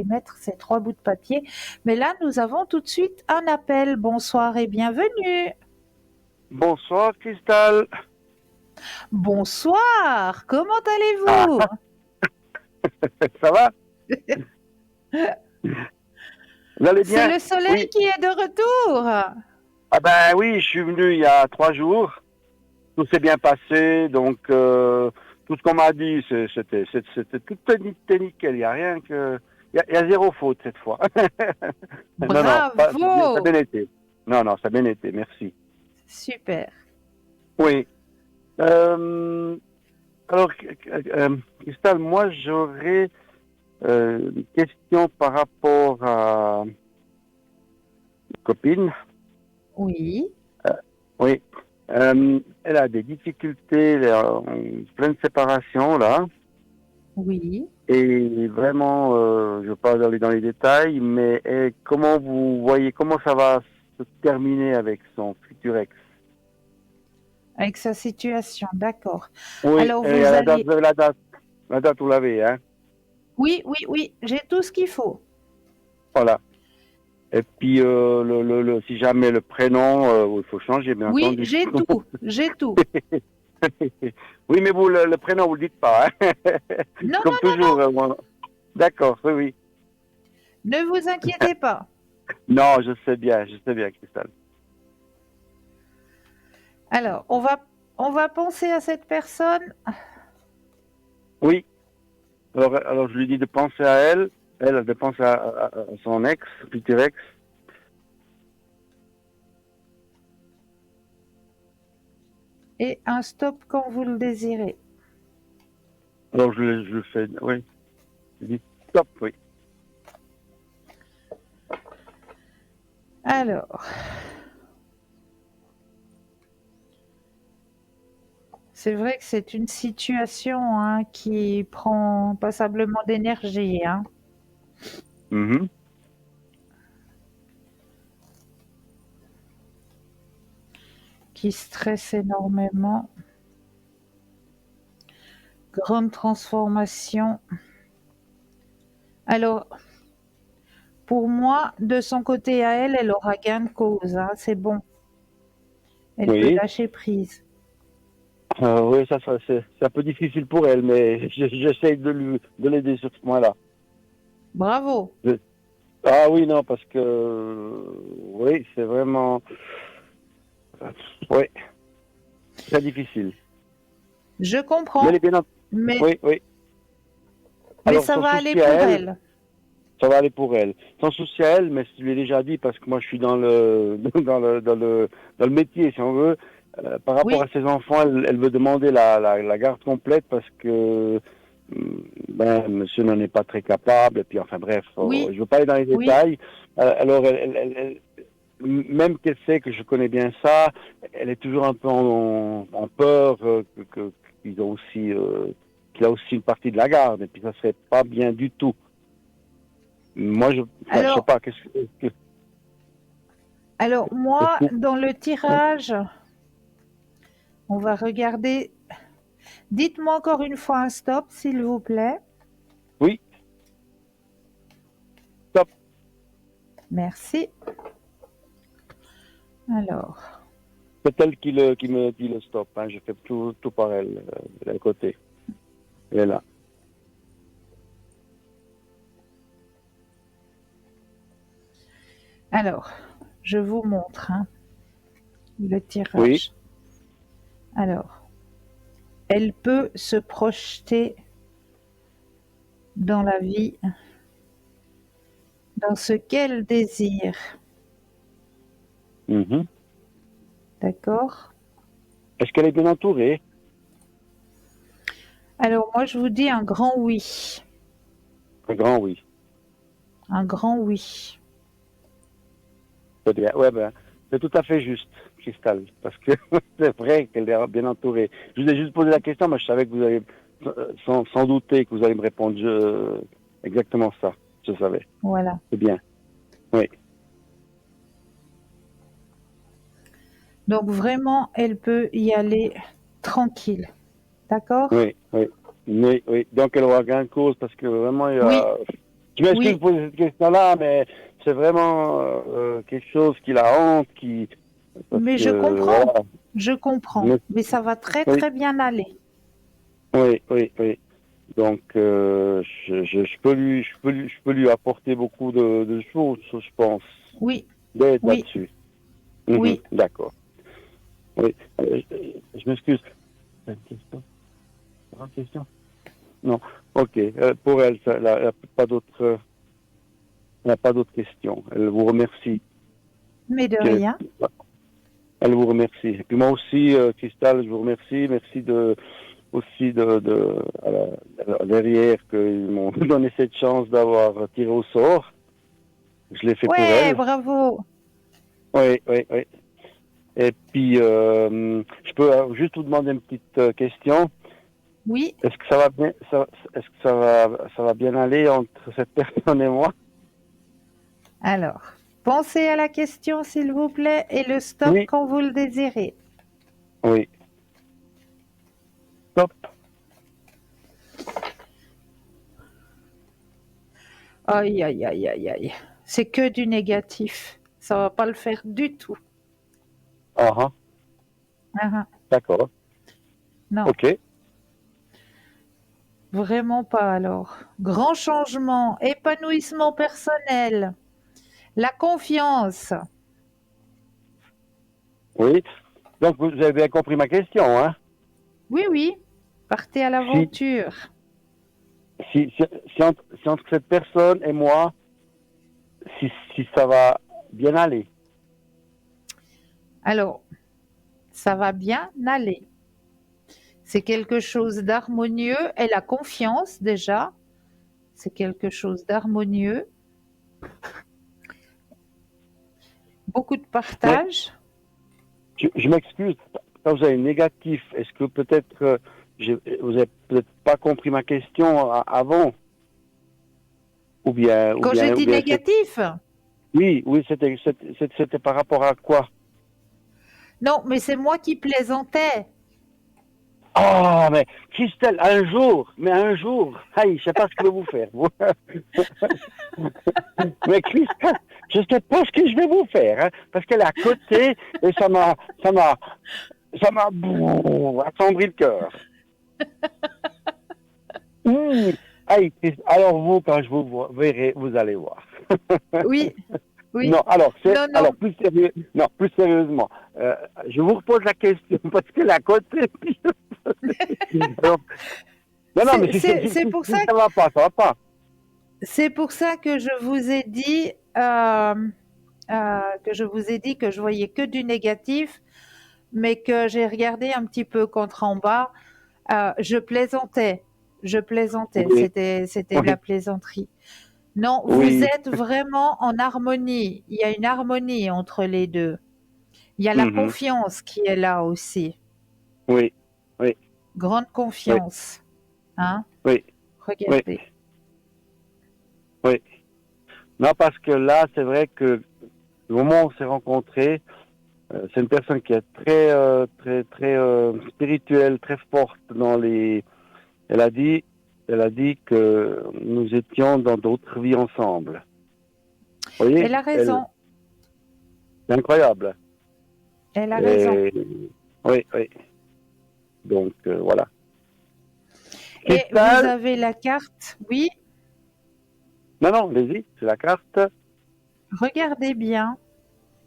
mettre ces 3 bouts de papier. Mais là, nous avons tout de suite un appel. Bonsoir et bienvenue. Bonsoir, Cristal. Bonsoir, comment allez-vous? Ça va? Vous allez bien? C'est le soleil qui est de retour. Ah ben oui, je suis venu il y a 3 jours. Tout s'est bien passé, donc tout ce qu'on m'a dit, c'était tout nickel. Il n'y a rien que... Il y a 0 faute cette fois. Bravo. Non, ça a bien été. Non, ça a bien été, merci. Super. Oui. Alors, Cristal, moi j'aurais une question par rapport à une copine. Oui. Oui. Elle a des difficultés, elle est en pleine séparation là. Oui. Et vraiment, je ne veux pas aller dans les détails, mais comment vous voyez, comment ça va se terminer avec son futur ex? Avec sa situation, d'accord. Oui, alors et la date, vous l'avez, hein? Oui, j'ai tout ce qu'il faut. Voilà. Et puis, si jamais le prénom, il faut changer, bien entendu. Oui, j'ai tout. Oui, mais vous, le prénom, vous le dites pas, hein? Non, Comme toujours. non. D'accord, oui. Ne vous inquiétez pas. Non, je sais bien, Cristal. Alors, on va penser à cette personne. Oui. Alors, je lui dis de penser à elle. Elle de penser à son ex, futur ex. Et un stop quand vous le désirez. Alors, je le fais, oui. Je dis stop, oui. Alors, c'est vrai que c'est une situation hein, qui prend passablement d'énergie. Hein. Mhm. Qui stresse énormément. Grande transformation. Alors, pour moi, de son côté à elle, elle aura gain de cause. Hein, c'est bon. Elle peut Oui. lâcher prise. Oui, ça c'est un peu difficile pour elle, mais j'essaye de l'aider sur ce point-là. Bravo. Ah oui, non, parce que oui, c'est vraiment oui, très difficile. Je Mais comprends, elle est bien. mais, Oui, oui. mais Alors, ça son va aller souci à pour elle, elle. ça va aller pour elle. Sans souci à elle, mais je lui ai déjà dit parce que moi je suis dans le dans le métier, si on veut. Par rapport Oui, à ses enfants, elle veut demander la garde complète parce que ben monsieur n'en est pas très capable. Et puis enfin bref, oui, je veux pas aller dans les oui. détails. Alors même qu'elle sait que je connais bien ça, elle est toujours un peu en peur qu'ils ont aussi qu'il a aussi une partie de la garde. Et puis ça serait pas bien du tout. Moi, enfin, je sais Alors, pas, alors moi, qu'est-ce que- dans le tirage, on va regarder. Dites-moi encore une fois un stop, s'il vous plaît. Oui, stop. Merci. Alors, C'est elle qui me dit le stop. Hein. Je fais tout par elle, de l'autre côté. Elle est là. alors, je vous montre hein, le Oui. tirage. Alors, elle peut se projeter dans la vie, dans ce qu'elle désire. Mhm. D'accord? Est-ce qu'elle est bien entourée? Alors, moi, je vous dis un grand oui. Un grand oui. Un grand oui. C'est bien. Ouais, ben, c'est tout à fait juste, Cristal. Parce que c'est vrai qu'elle est bien entourée. Je vous ai juste posé la question, mais je savais que vous allez, sans douter, que vous allez me répondre exactement ça. Je savais. Voilà. C'est bien. Oui. Donc, vraiment, elle peut y aller tranquille. D'accord? Oui, oui. Oui, oui. Donc, elle aura gain de cause parce que vraiment, il y Oui, a... Je m'excuse de oui. poser cette question-là, mais c'est vraiment quelque chose qui la hante, parce Mais je que, comprends. voilà. Je comprends. Mais- Mais ça va très, Oui, très bien aller. oui, oui, oui. Donc, je peux lui apporter beaucoup de choses, je pense, Oui, d'aide oui, là-dessus. oui. D'accord. Oui. Je m'excuse. Une question? Une question? Non. Ok. Pour elle, elle n'a pas d'autres. Elle n'a pas d'autres questions. Elle vous remercie. Mais de Que- rien. Elle vous remercie. Et puis moi aussi, Cristal, je vous remercie. Merci aussi derrière qu'ils m'ont donné cette chance d'avoir tiré au sort. Je l'ai fait pour Ouais, elle. bravo. Oui, oui, oui. Et puis, je peux juste vous demander une petite question. Oui. Est-ce que ça va bien, est-ce que ça va bien aller entre cette personne et moi? Alors, pensez à la question, s'il vous plaît, et le stop Oui, quand vous le désirez. oui. Top. Aïe, aïe, aïe, aïe, aïe. C'est que du négatif. Ça va pas le faire du tout. Ah, ah. Ah, ah. D'accord. Non, Ok. vraiment pas alors. Grand changement, épanouissement personnel, la confiance. Oui. Donc, vous avez bien compris ma question, hein? Oui, oui. Partez à Si, l'aventure. si entre cette personne et moi, si ça va bien aller. Alors, ça va bien aller. C'est quelque chose d'harmonieux. Elle a confiance déjà. C'est quelque chose d'harmonieux. beaucoup de Mais partage. je m'excuse, quand vous avez négatif, est-ce que peut-être vous avez peut-être pas compris ma question avant, Quand j'ai ou dit bien c'est... négatif, Oui, oui, c'était par rapport à quoi? non, mais c'est moi qui plaisantais. Ah, mais Christelle, un jour, aïe, je sais pas ce que je vais vous faire. Mais Christelle, je sais pas ce que je vais vous faire, hein, parce qu'elle est à côté et ça m'a attendri le cœur. Mmh. Aïe, alors vous, quand je vous verrai, vous allez voir. Oui, oui. Non, Non, non. plus sérieusement, je vous repose la question parce qu'elle est à côté. Alors, non, mais C'est pour si ça, ça va pas, ça va pas. c'est pour ça que je vous ai dit que je voyais que du négatif, mais que j'ai regardé un petit peu contre en bas. Je plaisantais, je plaisantais. Oui, C'était de la oui, plaisanterie. Non, vous oui. êtes vraiment en harmonie. Il y a une harmonie entre les deux. Il y a la Mhm. confiance qui est là aussi. Oui, oui, Grande oui, confiance. Hein? oui, oui, Regardez. oui. Non, parce que là, c'est vrai que le moment où on s'est rencontrés, c'est une personne qui est très spirituelle, très forte dans les. Elle a dit, elle a dit que nous étions dans d'autres vies ensemble. Vous Elle voyez, a raison. c'est incroyable. Elle a raison. Et oui, oui. Donc voilà. Et vous Cristal, avez la carte. Oui, non, vas-y, c'est la carte. regardez bien.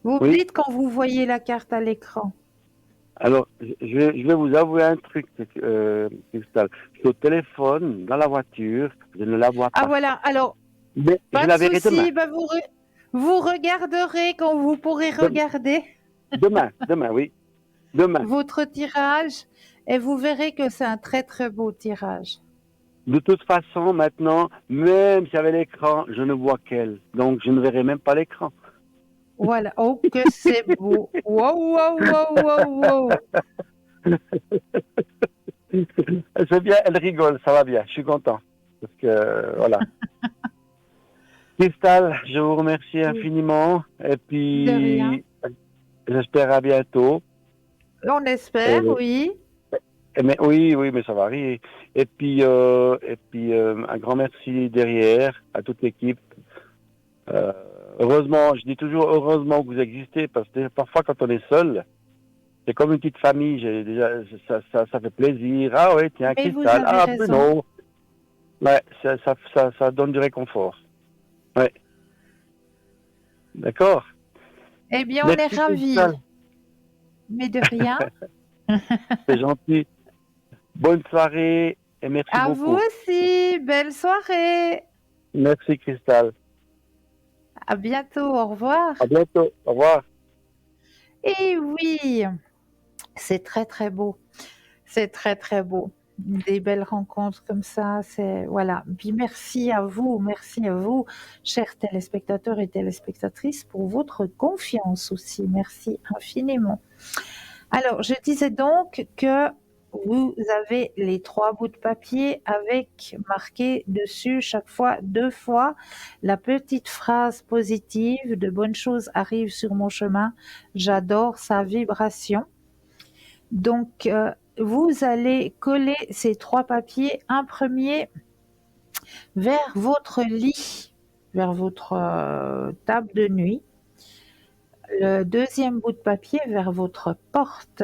Vous me Oui. dites quand vous voyez la carte à l'écran. Alors, je vais vous avouer un truc, Cristal. Je suis au téléphone, dans la voiture, je ne la vois Ah pas. voilà. Alors, Mais je pas de la verrai demain. souci. Ben, vous regarderez quand vous pourrez Dem- regarder Demain, oui. Demain. votre tirage et vous verrez que c'est un très très beau tirage. De toute façon, maintenant, même s'il y avait l'écran, je ne vois qu'elle. Donc, je ne verrai même pas l'écran. Voilà. Oh, que c'est beau. Wow, wow, wow, wow, wow. C'est bien, elle rigole, ça va bien, je suis content. Parce que, voilà. Cristal, je vous remercie infiniment. Et De rien. puis, j'espère à bientôt. On espère, Et, oui. mais oui, oui, mais ça va arriver. Et puis un grand merci derrière à toute l'équipe. Euh, heureusement, je dis toujours heureusement que vous existez parce que parfois quand on est seul, c'est comme une petite famille. J'ai déjà, ça fait plaisir. Ah oui, tiens, Mais vous Cristal. avez Ah, raison. Bruno. Ouais, ça donne du réconfort. Ouais, d'accord. Eh bien, on est Merci, ravis. Cristal. Mais de rien. C'est gentil. Bonne soirée et merci À vous beaucoup. aussi. Belle soirée. Merci, Cristal. À bientôt. Au revoir. À bientôt. Au revoir. Et oui, c'est très très beau. C'est très très beau. Des belles rencontres comme ça, c'est voilà. Puis merci à vous, chers téléspectateurs et téléspectatrices, pour votre confiance aussi. Merci infiniment. Alors, je disais donc que vous avez les 3 bouts de papier avec marqué dessus chaque fois 2 fois la petite phrase positive de bonnes choses arrivent sur mon chemin. J'adore sa vibration. Donc, vous allez coller ces 3 papiers, un premier vers votre lit, vers votre table de nuit, le deuxième bout de papier vers votre porte.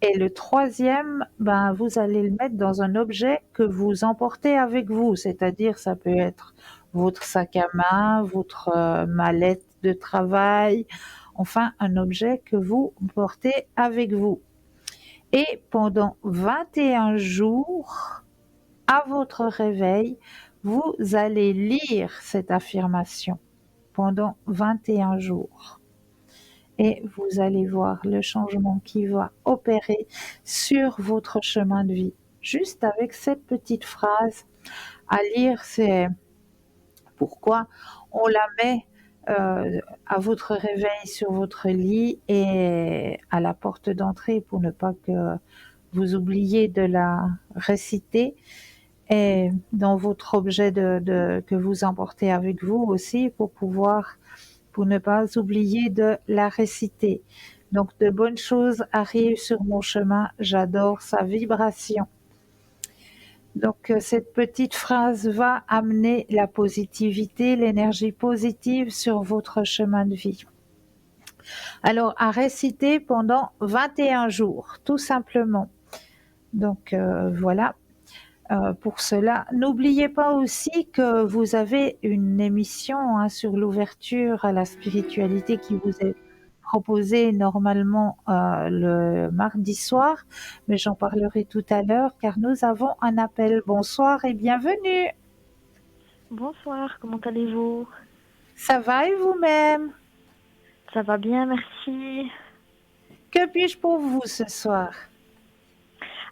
Et le troisième, ben, vous allez le mettre dans un objet que vous emportez avec vous, c'est-à-dire ça peut être votre sac à main, votre mallette de travail, enfin un objet que vous portez avec vous. Et pendant 21 jours, à votre réveil, vous allez lire cette affirmation pendant 21 jours. Et vous allez voir le changement qui va opérer sur votre chemin de vie. Juste avec cette petite phrase à lire, c'est pourquoi on la met à votre réveil sur votre lit et à la porte d'entrée pour ne pas que vous oubliez de la réciter, et dans votre objet que vous emportez avec vous aussi pour ne pas oublier de la réciter. Donc de bonnes choses arrivent sur mon chemin, j'adore sa vibration. Donc cette petite phrase va amener la positivité, l'énergie positive sur votre chemin de vie. Alors à réciter pendant 21 jours, tout simplement. Donc voilà. Pour cela, n'oubliez pas aussi que vous avez une émission sur l'ouverture à la spiritualité qui vous est proposée normalement le mardi soir, mais j'en parlerai tout à l'heure car nous avons un appel. Bonsoir et bienvenue. Bonsoir, comment allez-vous? Ça va et vous-même? Ça va bien, merci. Que puis-je pour vous ce soir?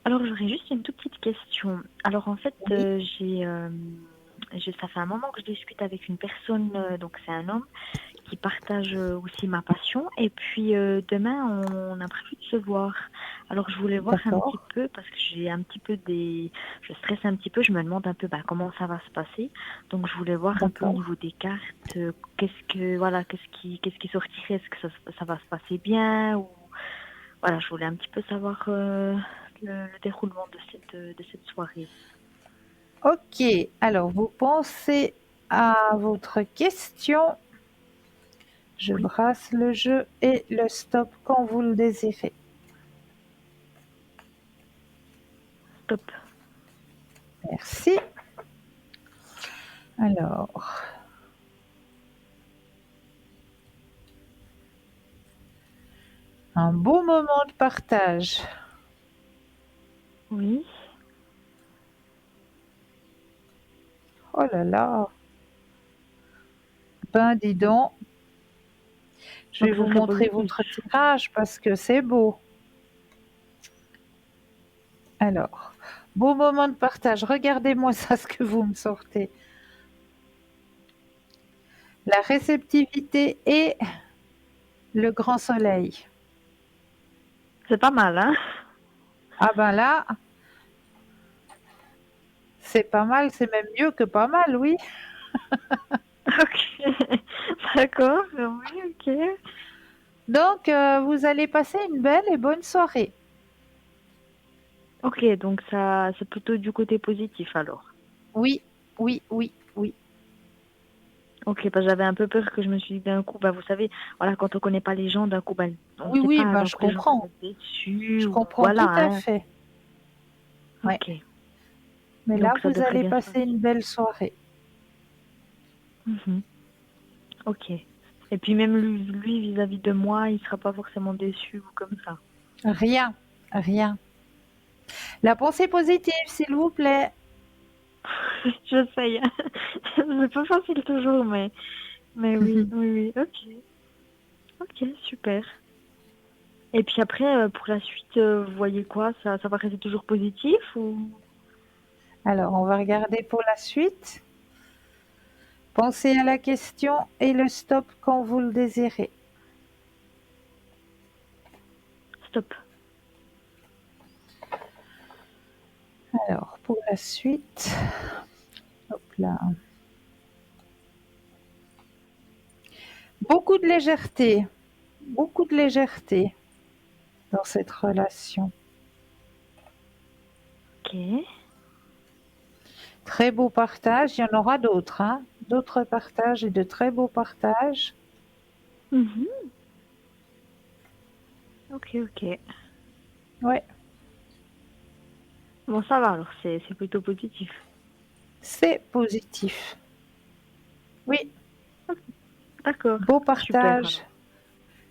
Alors, j'aurais juste une toute petite question. Alors, en fait, Oui. ça fait un moment que je discute avec une personne, donc c'est un homme, qui partage aussi ma passion. Et puis, demain, on a prévu de se voir. Alors, je voulais voir un petit D'accord. peu, parce que j'ai un petit peu je stresse un petit peu, je me demande un peu comment ça va se passer. Donc, je voulais voir un peu au D'accord. niveau des cartes, qu'est-ce qui sortirait, est-ce que ça va se passer bien ou... Voilà, je voulais un petit peu savoir le déroulement de cette soirée. Ok, alors vous pensez à votre question. Je Oui, brasse le jeu et le stop quand vous le désirez. top. Merci. Alors, un beau moment de partage. Oui, Oh là là. Ben, dis donc, je vais donc vous ça serait montrer positif. votre tirage parce que c'est beau. Alors, beau moment de partage. Regardez-moi ça, ce que vous me sortez. La réceptivité et le grand soleil. C'est pas mal, hein? Ah ben là, c'est pas mal, c'est même mieux que pas mal, oui. Ok, d'accord, oui, ok. Donc, vous allez passer une belle et bonne soirée. Ok, donc ça, c'est plutôt du côté positif alors. Oui, oui, oui, oui. Ok, parce que j'avais un peu peur que je me suis dit d'un coup, vous savez, voilà, quand on connaît pas les gens, d'un coup, on ne Oui, sait oui, pas, ben je après les gens peuvent comprends. être déçus, Je ou comprends voilà, tout à hein. fait. Ouais. Ok, Mais là, donc ça vous devrait allez bien se passer passer. une belle soirée. Mhm. Ok. Et puis même lui, vis-à-vis de moi, il sera pas forcément déçu ou comme ça. Rien, rien. La pensée positive, s'il vous plaît. J'essaye. C'est pas facile toujours, mais oui, oui, oui. Ok. Ok, super. Et puis après, pour la suite, vous voyez quoi? Ça va rester toujours positif ou... Alors, on va regarder pour la suite. Pensez à la question et le stop quand vous le désirez. Stop. Alors, pour la suite, hop là. Beaucoup de légèreté dans cette relation. Ok. Très beau partage, il y en aura d'autres, hein. D'autres partages et de très beaux partages. Mhm. Ok, ok. Ouais, Bon, ça va alors, c'est plutôt positif. c'est positif. Oui, D'accord. beau Super partage. alors.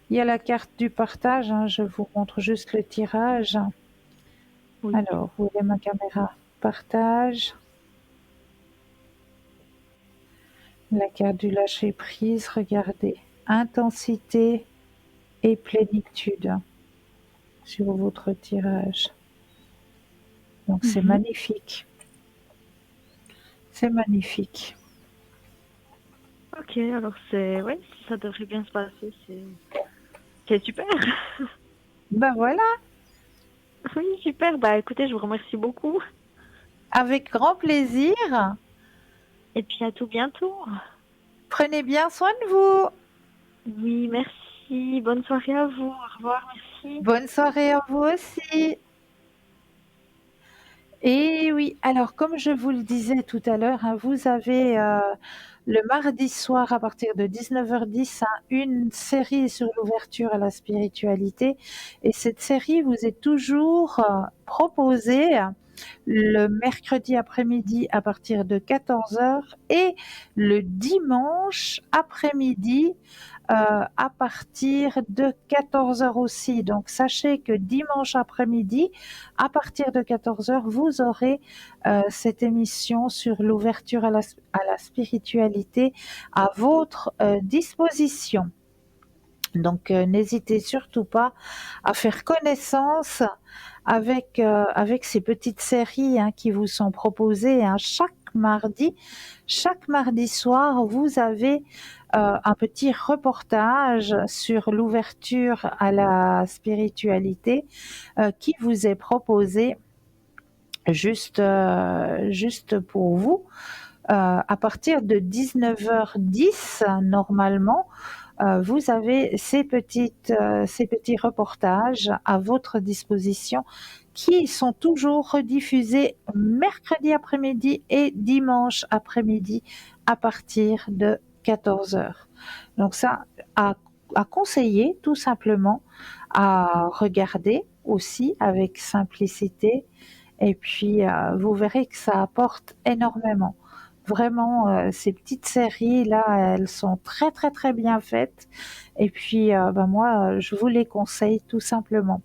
Il y a la carte du partage, hein, je vous montre juste le tirage. Oui. Alors, où est ma caméra? Partage. La carte du lâcher prise, regardez. Intensité et plénitude sur votre tirage. Donc c'est Mhm. magnifique. C'est magnifique. Ok, alors ouais, ça devrait bien se passer, c'est super. Ben voilà, Oui, super. Bah écoutez, je vous remercie beaucoup. avec grand plaisir. Et puis à tout bientôt. Prenez bien soin de vous. Oui, merci. Bonne soirée à vous. Au revoir, merci. Bonne soirée à vous aussi. Et oui, alors comme je vous le disais tout à l'heure, hein, vous avez le mardi soir à partir de 19h10 une série sur l'ouverture à la spiritualité. Et cette série vous est toujours proposée le mercredi après-midi à partir de 14h et le dimanche après-midi à partir de 14h aussi. Donc sachez que dimanche après-midi, à partir de 14h, vous aurez cette émission sur l'ouverture à la spiritualité à votre disposition. Donc n'hésitez surtout pas à faire connaissance avec ces petites séries qui vous sont proposées chaque mardi. Chaque mardi soir, vous avez un petit reportage sur l'ouverture à la spiritualité qui vous est proposé juste pour vous. À partir de 19h10, normalement, vous avez ces petits reportages à votre disposition qui sont toujours rediffusés mercredi après-midi et dimanche après-midi à partir de 14h. Donc ça, à conseiller tout simplement, à regarder aussi avec simplicité et puis vous verrez que ça apporte énormément. Vraiment, ces petites séries-là, elles sont très, très, très bien faites et puis, moi, je vous les conseille tout simplement.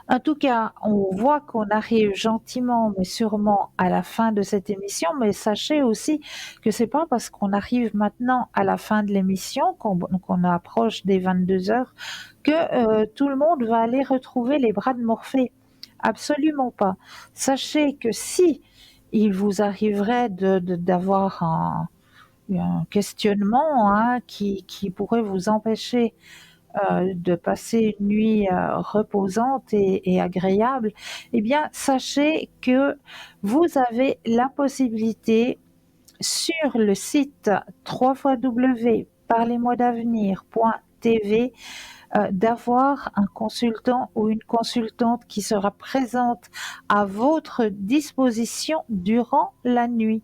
En tout cas, on voit qu'on arrive gentiment mais sûrement à la fin de cette émission, mais sachez aussi que c'est pas parce qu'on arrive maintenant à la fin de l'émission, qu'on approche des 22h, que tout le monde va aller retrouver les bras de Morphée. Absolument pas. Sachez que si il vous arriverait d'avoir un questionnement qui pourrait vous empêcher de passer une nuit reposante et agréable, eh bien, sachez que vous avez la possibilité sur le site www.parlez-moi-d'avenir.tv d'avoir un consultant ou une consultante qui sera présente à votre disposition durant la nuit.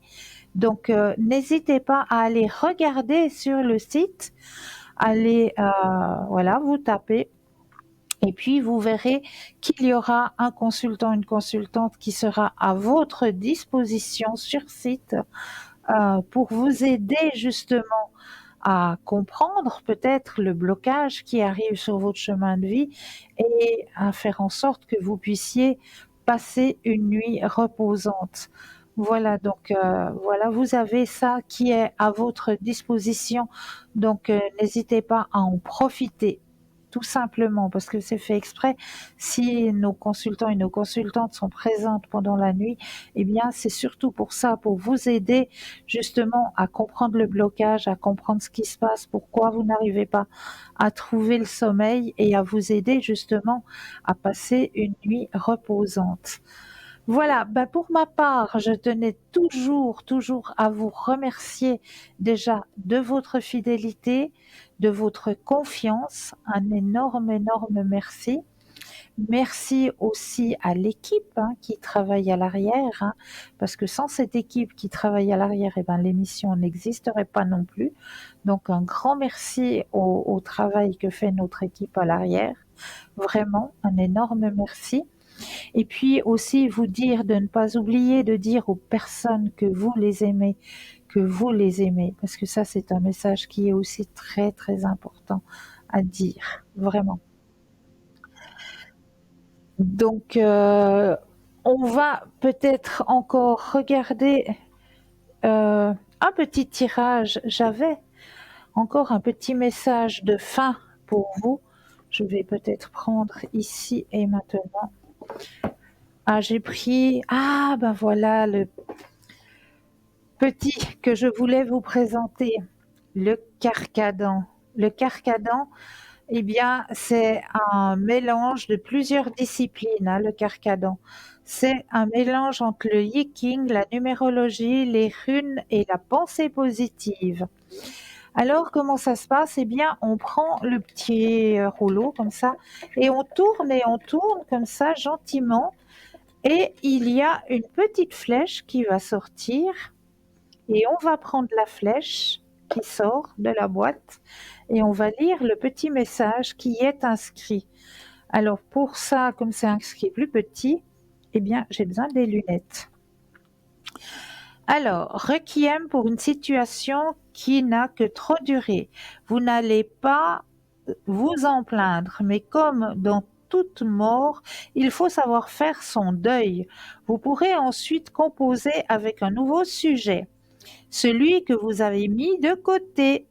Donc, n'hésitez pas à aller regarder sur le site, allez, voilà, vous tapez. Et puis, vous verrez qu'il y aura un consultant, une consultante qui sera à votre disposition sur site pour vous aider justement à comprendre peut-être le blocage qui arrive sur votre chemin de vie et à faire en sorte que vous puissiez passer une nuit reposante. Voilà, donc voilà, vous avez ça qui est à votre disposition. Donc n'hésitez pas à en profiter, tout simplement, parce que c'est fait exprès. Si nos consultants et nos consultantes sont présentes pendant la nuit, eh bien c'est surtout pour ça, pour vous aider justement à comprendre le blocage, à comprendre ce qui se passe, pourquoi vous n'arrivez pas à trouver le sommeil et à vous aider justement à passer une nuit reposante. Voilà, pour ma part, je tenais toujours à vous remercier déjà de votre fidélité, de votre confiance. Un énorme merci. Merci aussi à l'équipe qui travaille à l'arrière, parce que sans cette équipe qui travaille à l'arrière, l'émission n'existerait pas non plus. Donc un grand merci au travail que fait notre équipe à l'arrière. Vraiment, un énorme merci. Et puis aussi vous dire de ne pas oublier de dire aux personnes que vous les aimez, parce que ça c'est un message qui est aussi très très important à dire, vraiment. Donc on va peut-être encore regarder un petit tirage. J'avais encore un petit message de fin pour vous. Je vais peut-être prendre ici et maintenant. J'ai pris, voilà, petit que je voulais vous présenter, le carcadon. Le carcadon, eh bien, c'est un mélange de plusieurs disciplines, hein, le carcadon. C'est un mélange entre le yiking, la numérologie, les runes et la pensée positive. Alors, comment ça se passe? Eh bien, on prend le petit rouleau comme ça et on tourne comme ça gentiment. Et il y a une petite flèche qui va sortir et on va prendre la flèche qui sort de la boîte et on va lire le petit message qui y est inscrit. Alors pour ça, comme c'est inscrit plus petit, eh bien j'ai besoin des lunettes. Alors, requiem pour une situation qui n'a que trop duré. Vous n'allez pas vous en plaindre, mais comme dans toute mort, il faut savoir faire son deuil. Vous pourrez ensuite composer avec un nouveau sujet, celui que vous avez mis de côté.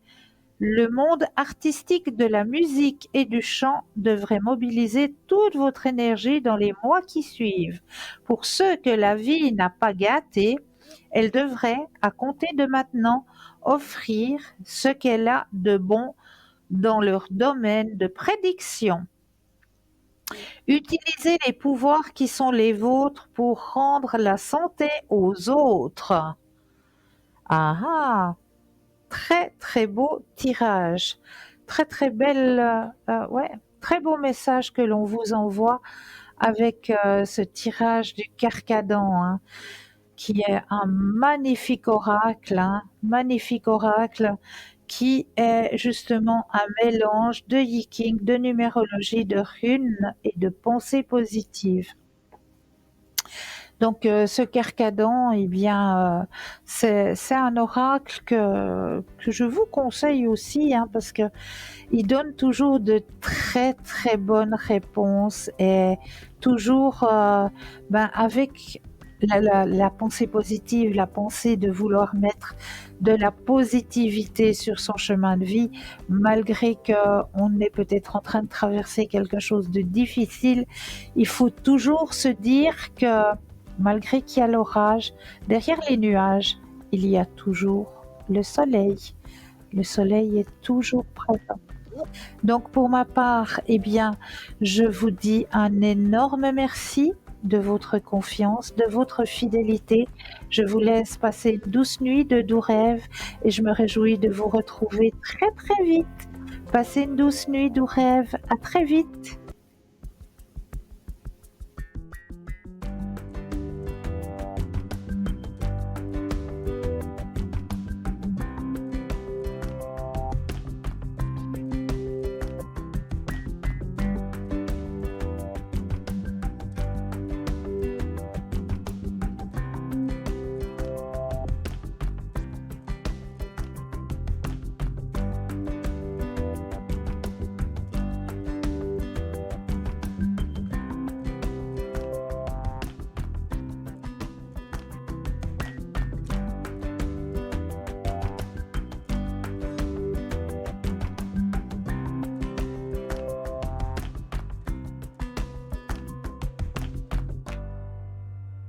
Le monde artistique de la musique et du chant devrait mobiliser toute votre énergie dans les mois qui suivent. Pour ceux que la vie n'a pas gâtés, elle devrait, à compter de maintenant, offrir ce qu'elle a de bon dans leur domaine de prédiction. Utilisez les pouvoirs qui sont les vôtres pour rendre la santé aux autres. Ah ah, très très beau tirage, très belle, ouais, très beau message que l'on vous envoie avec ce tirage du carcadon, hein, qui est un magnifique oracle, qui est justement un mélange de yiking, de numérologie, de runes et de pensée positive. Donc ce carcadon, eh bien, c'est un oracle que je vous conseille aussi, hein, parce que il donne toujours de très bonnes réponses et toujours avec la pensée positive, la pensée de vouloir mettre de la positivité sur son chemin de vie, malgré qu'on est peut-être en train de traverser quelque chose de difficile. Il faut toujours se dire que malgré qu'il y a l'orage, derrière les nuages, il y a toujours le soleil. Le soleil est toujours présent. Donc pour ma part, eh bien, je vous dis un énorme merci de votre confiance, de votre fidélité. Je vous laisse passer une douce nuit de doux rêves et je me réjouis de vous retrouver très vite. Passez une douce nuit, doux rêves. À très vite.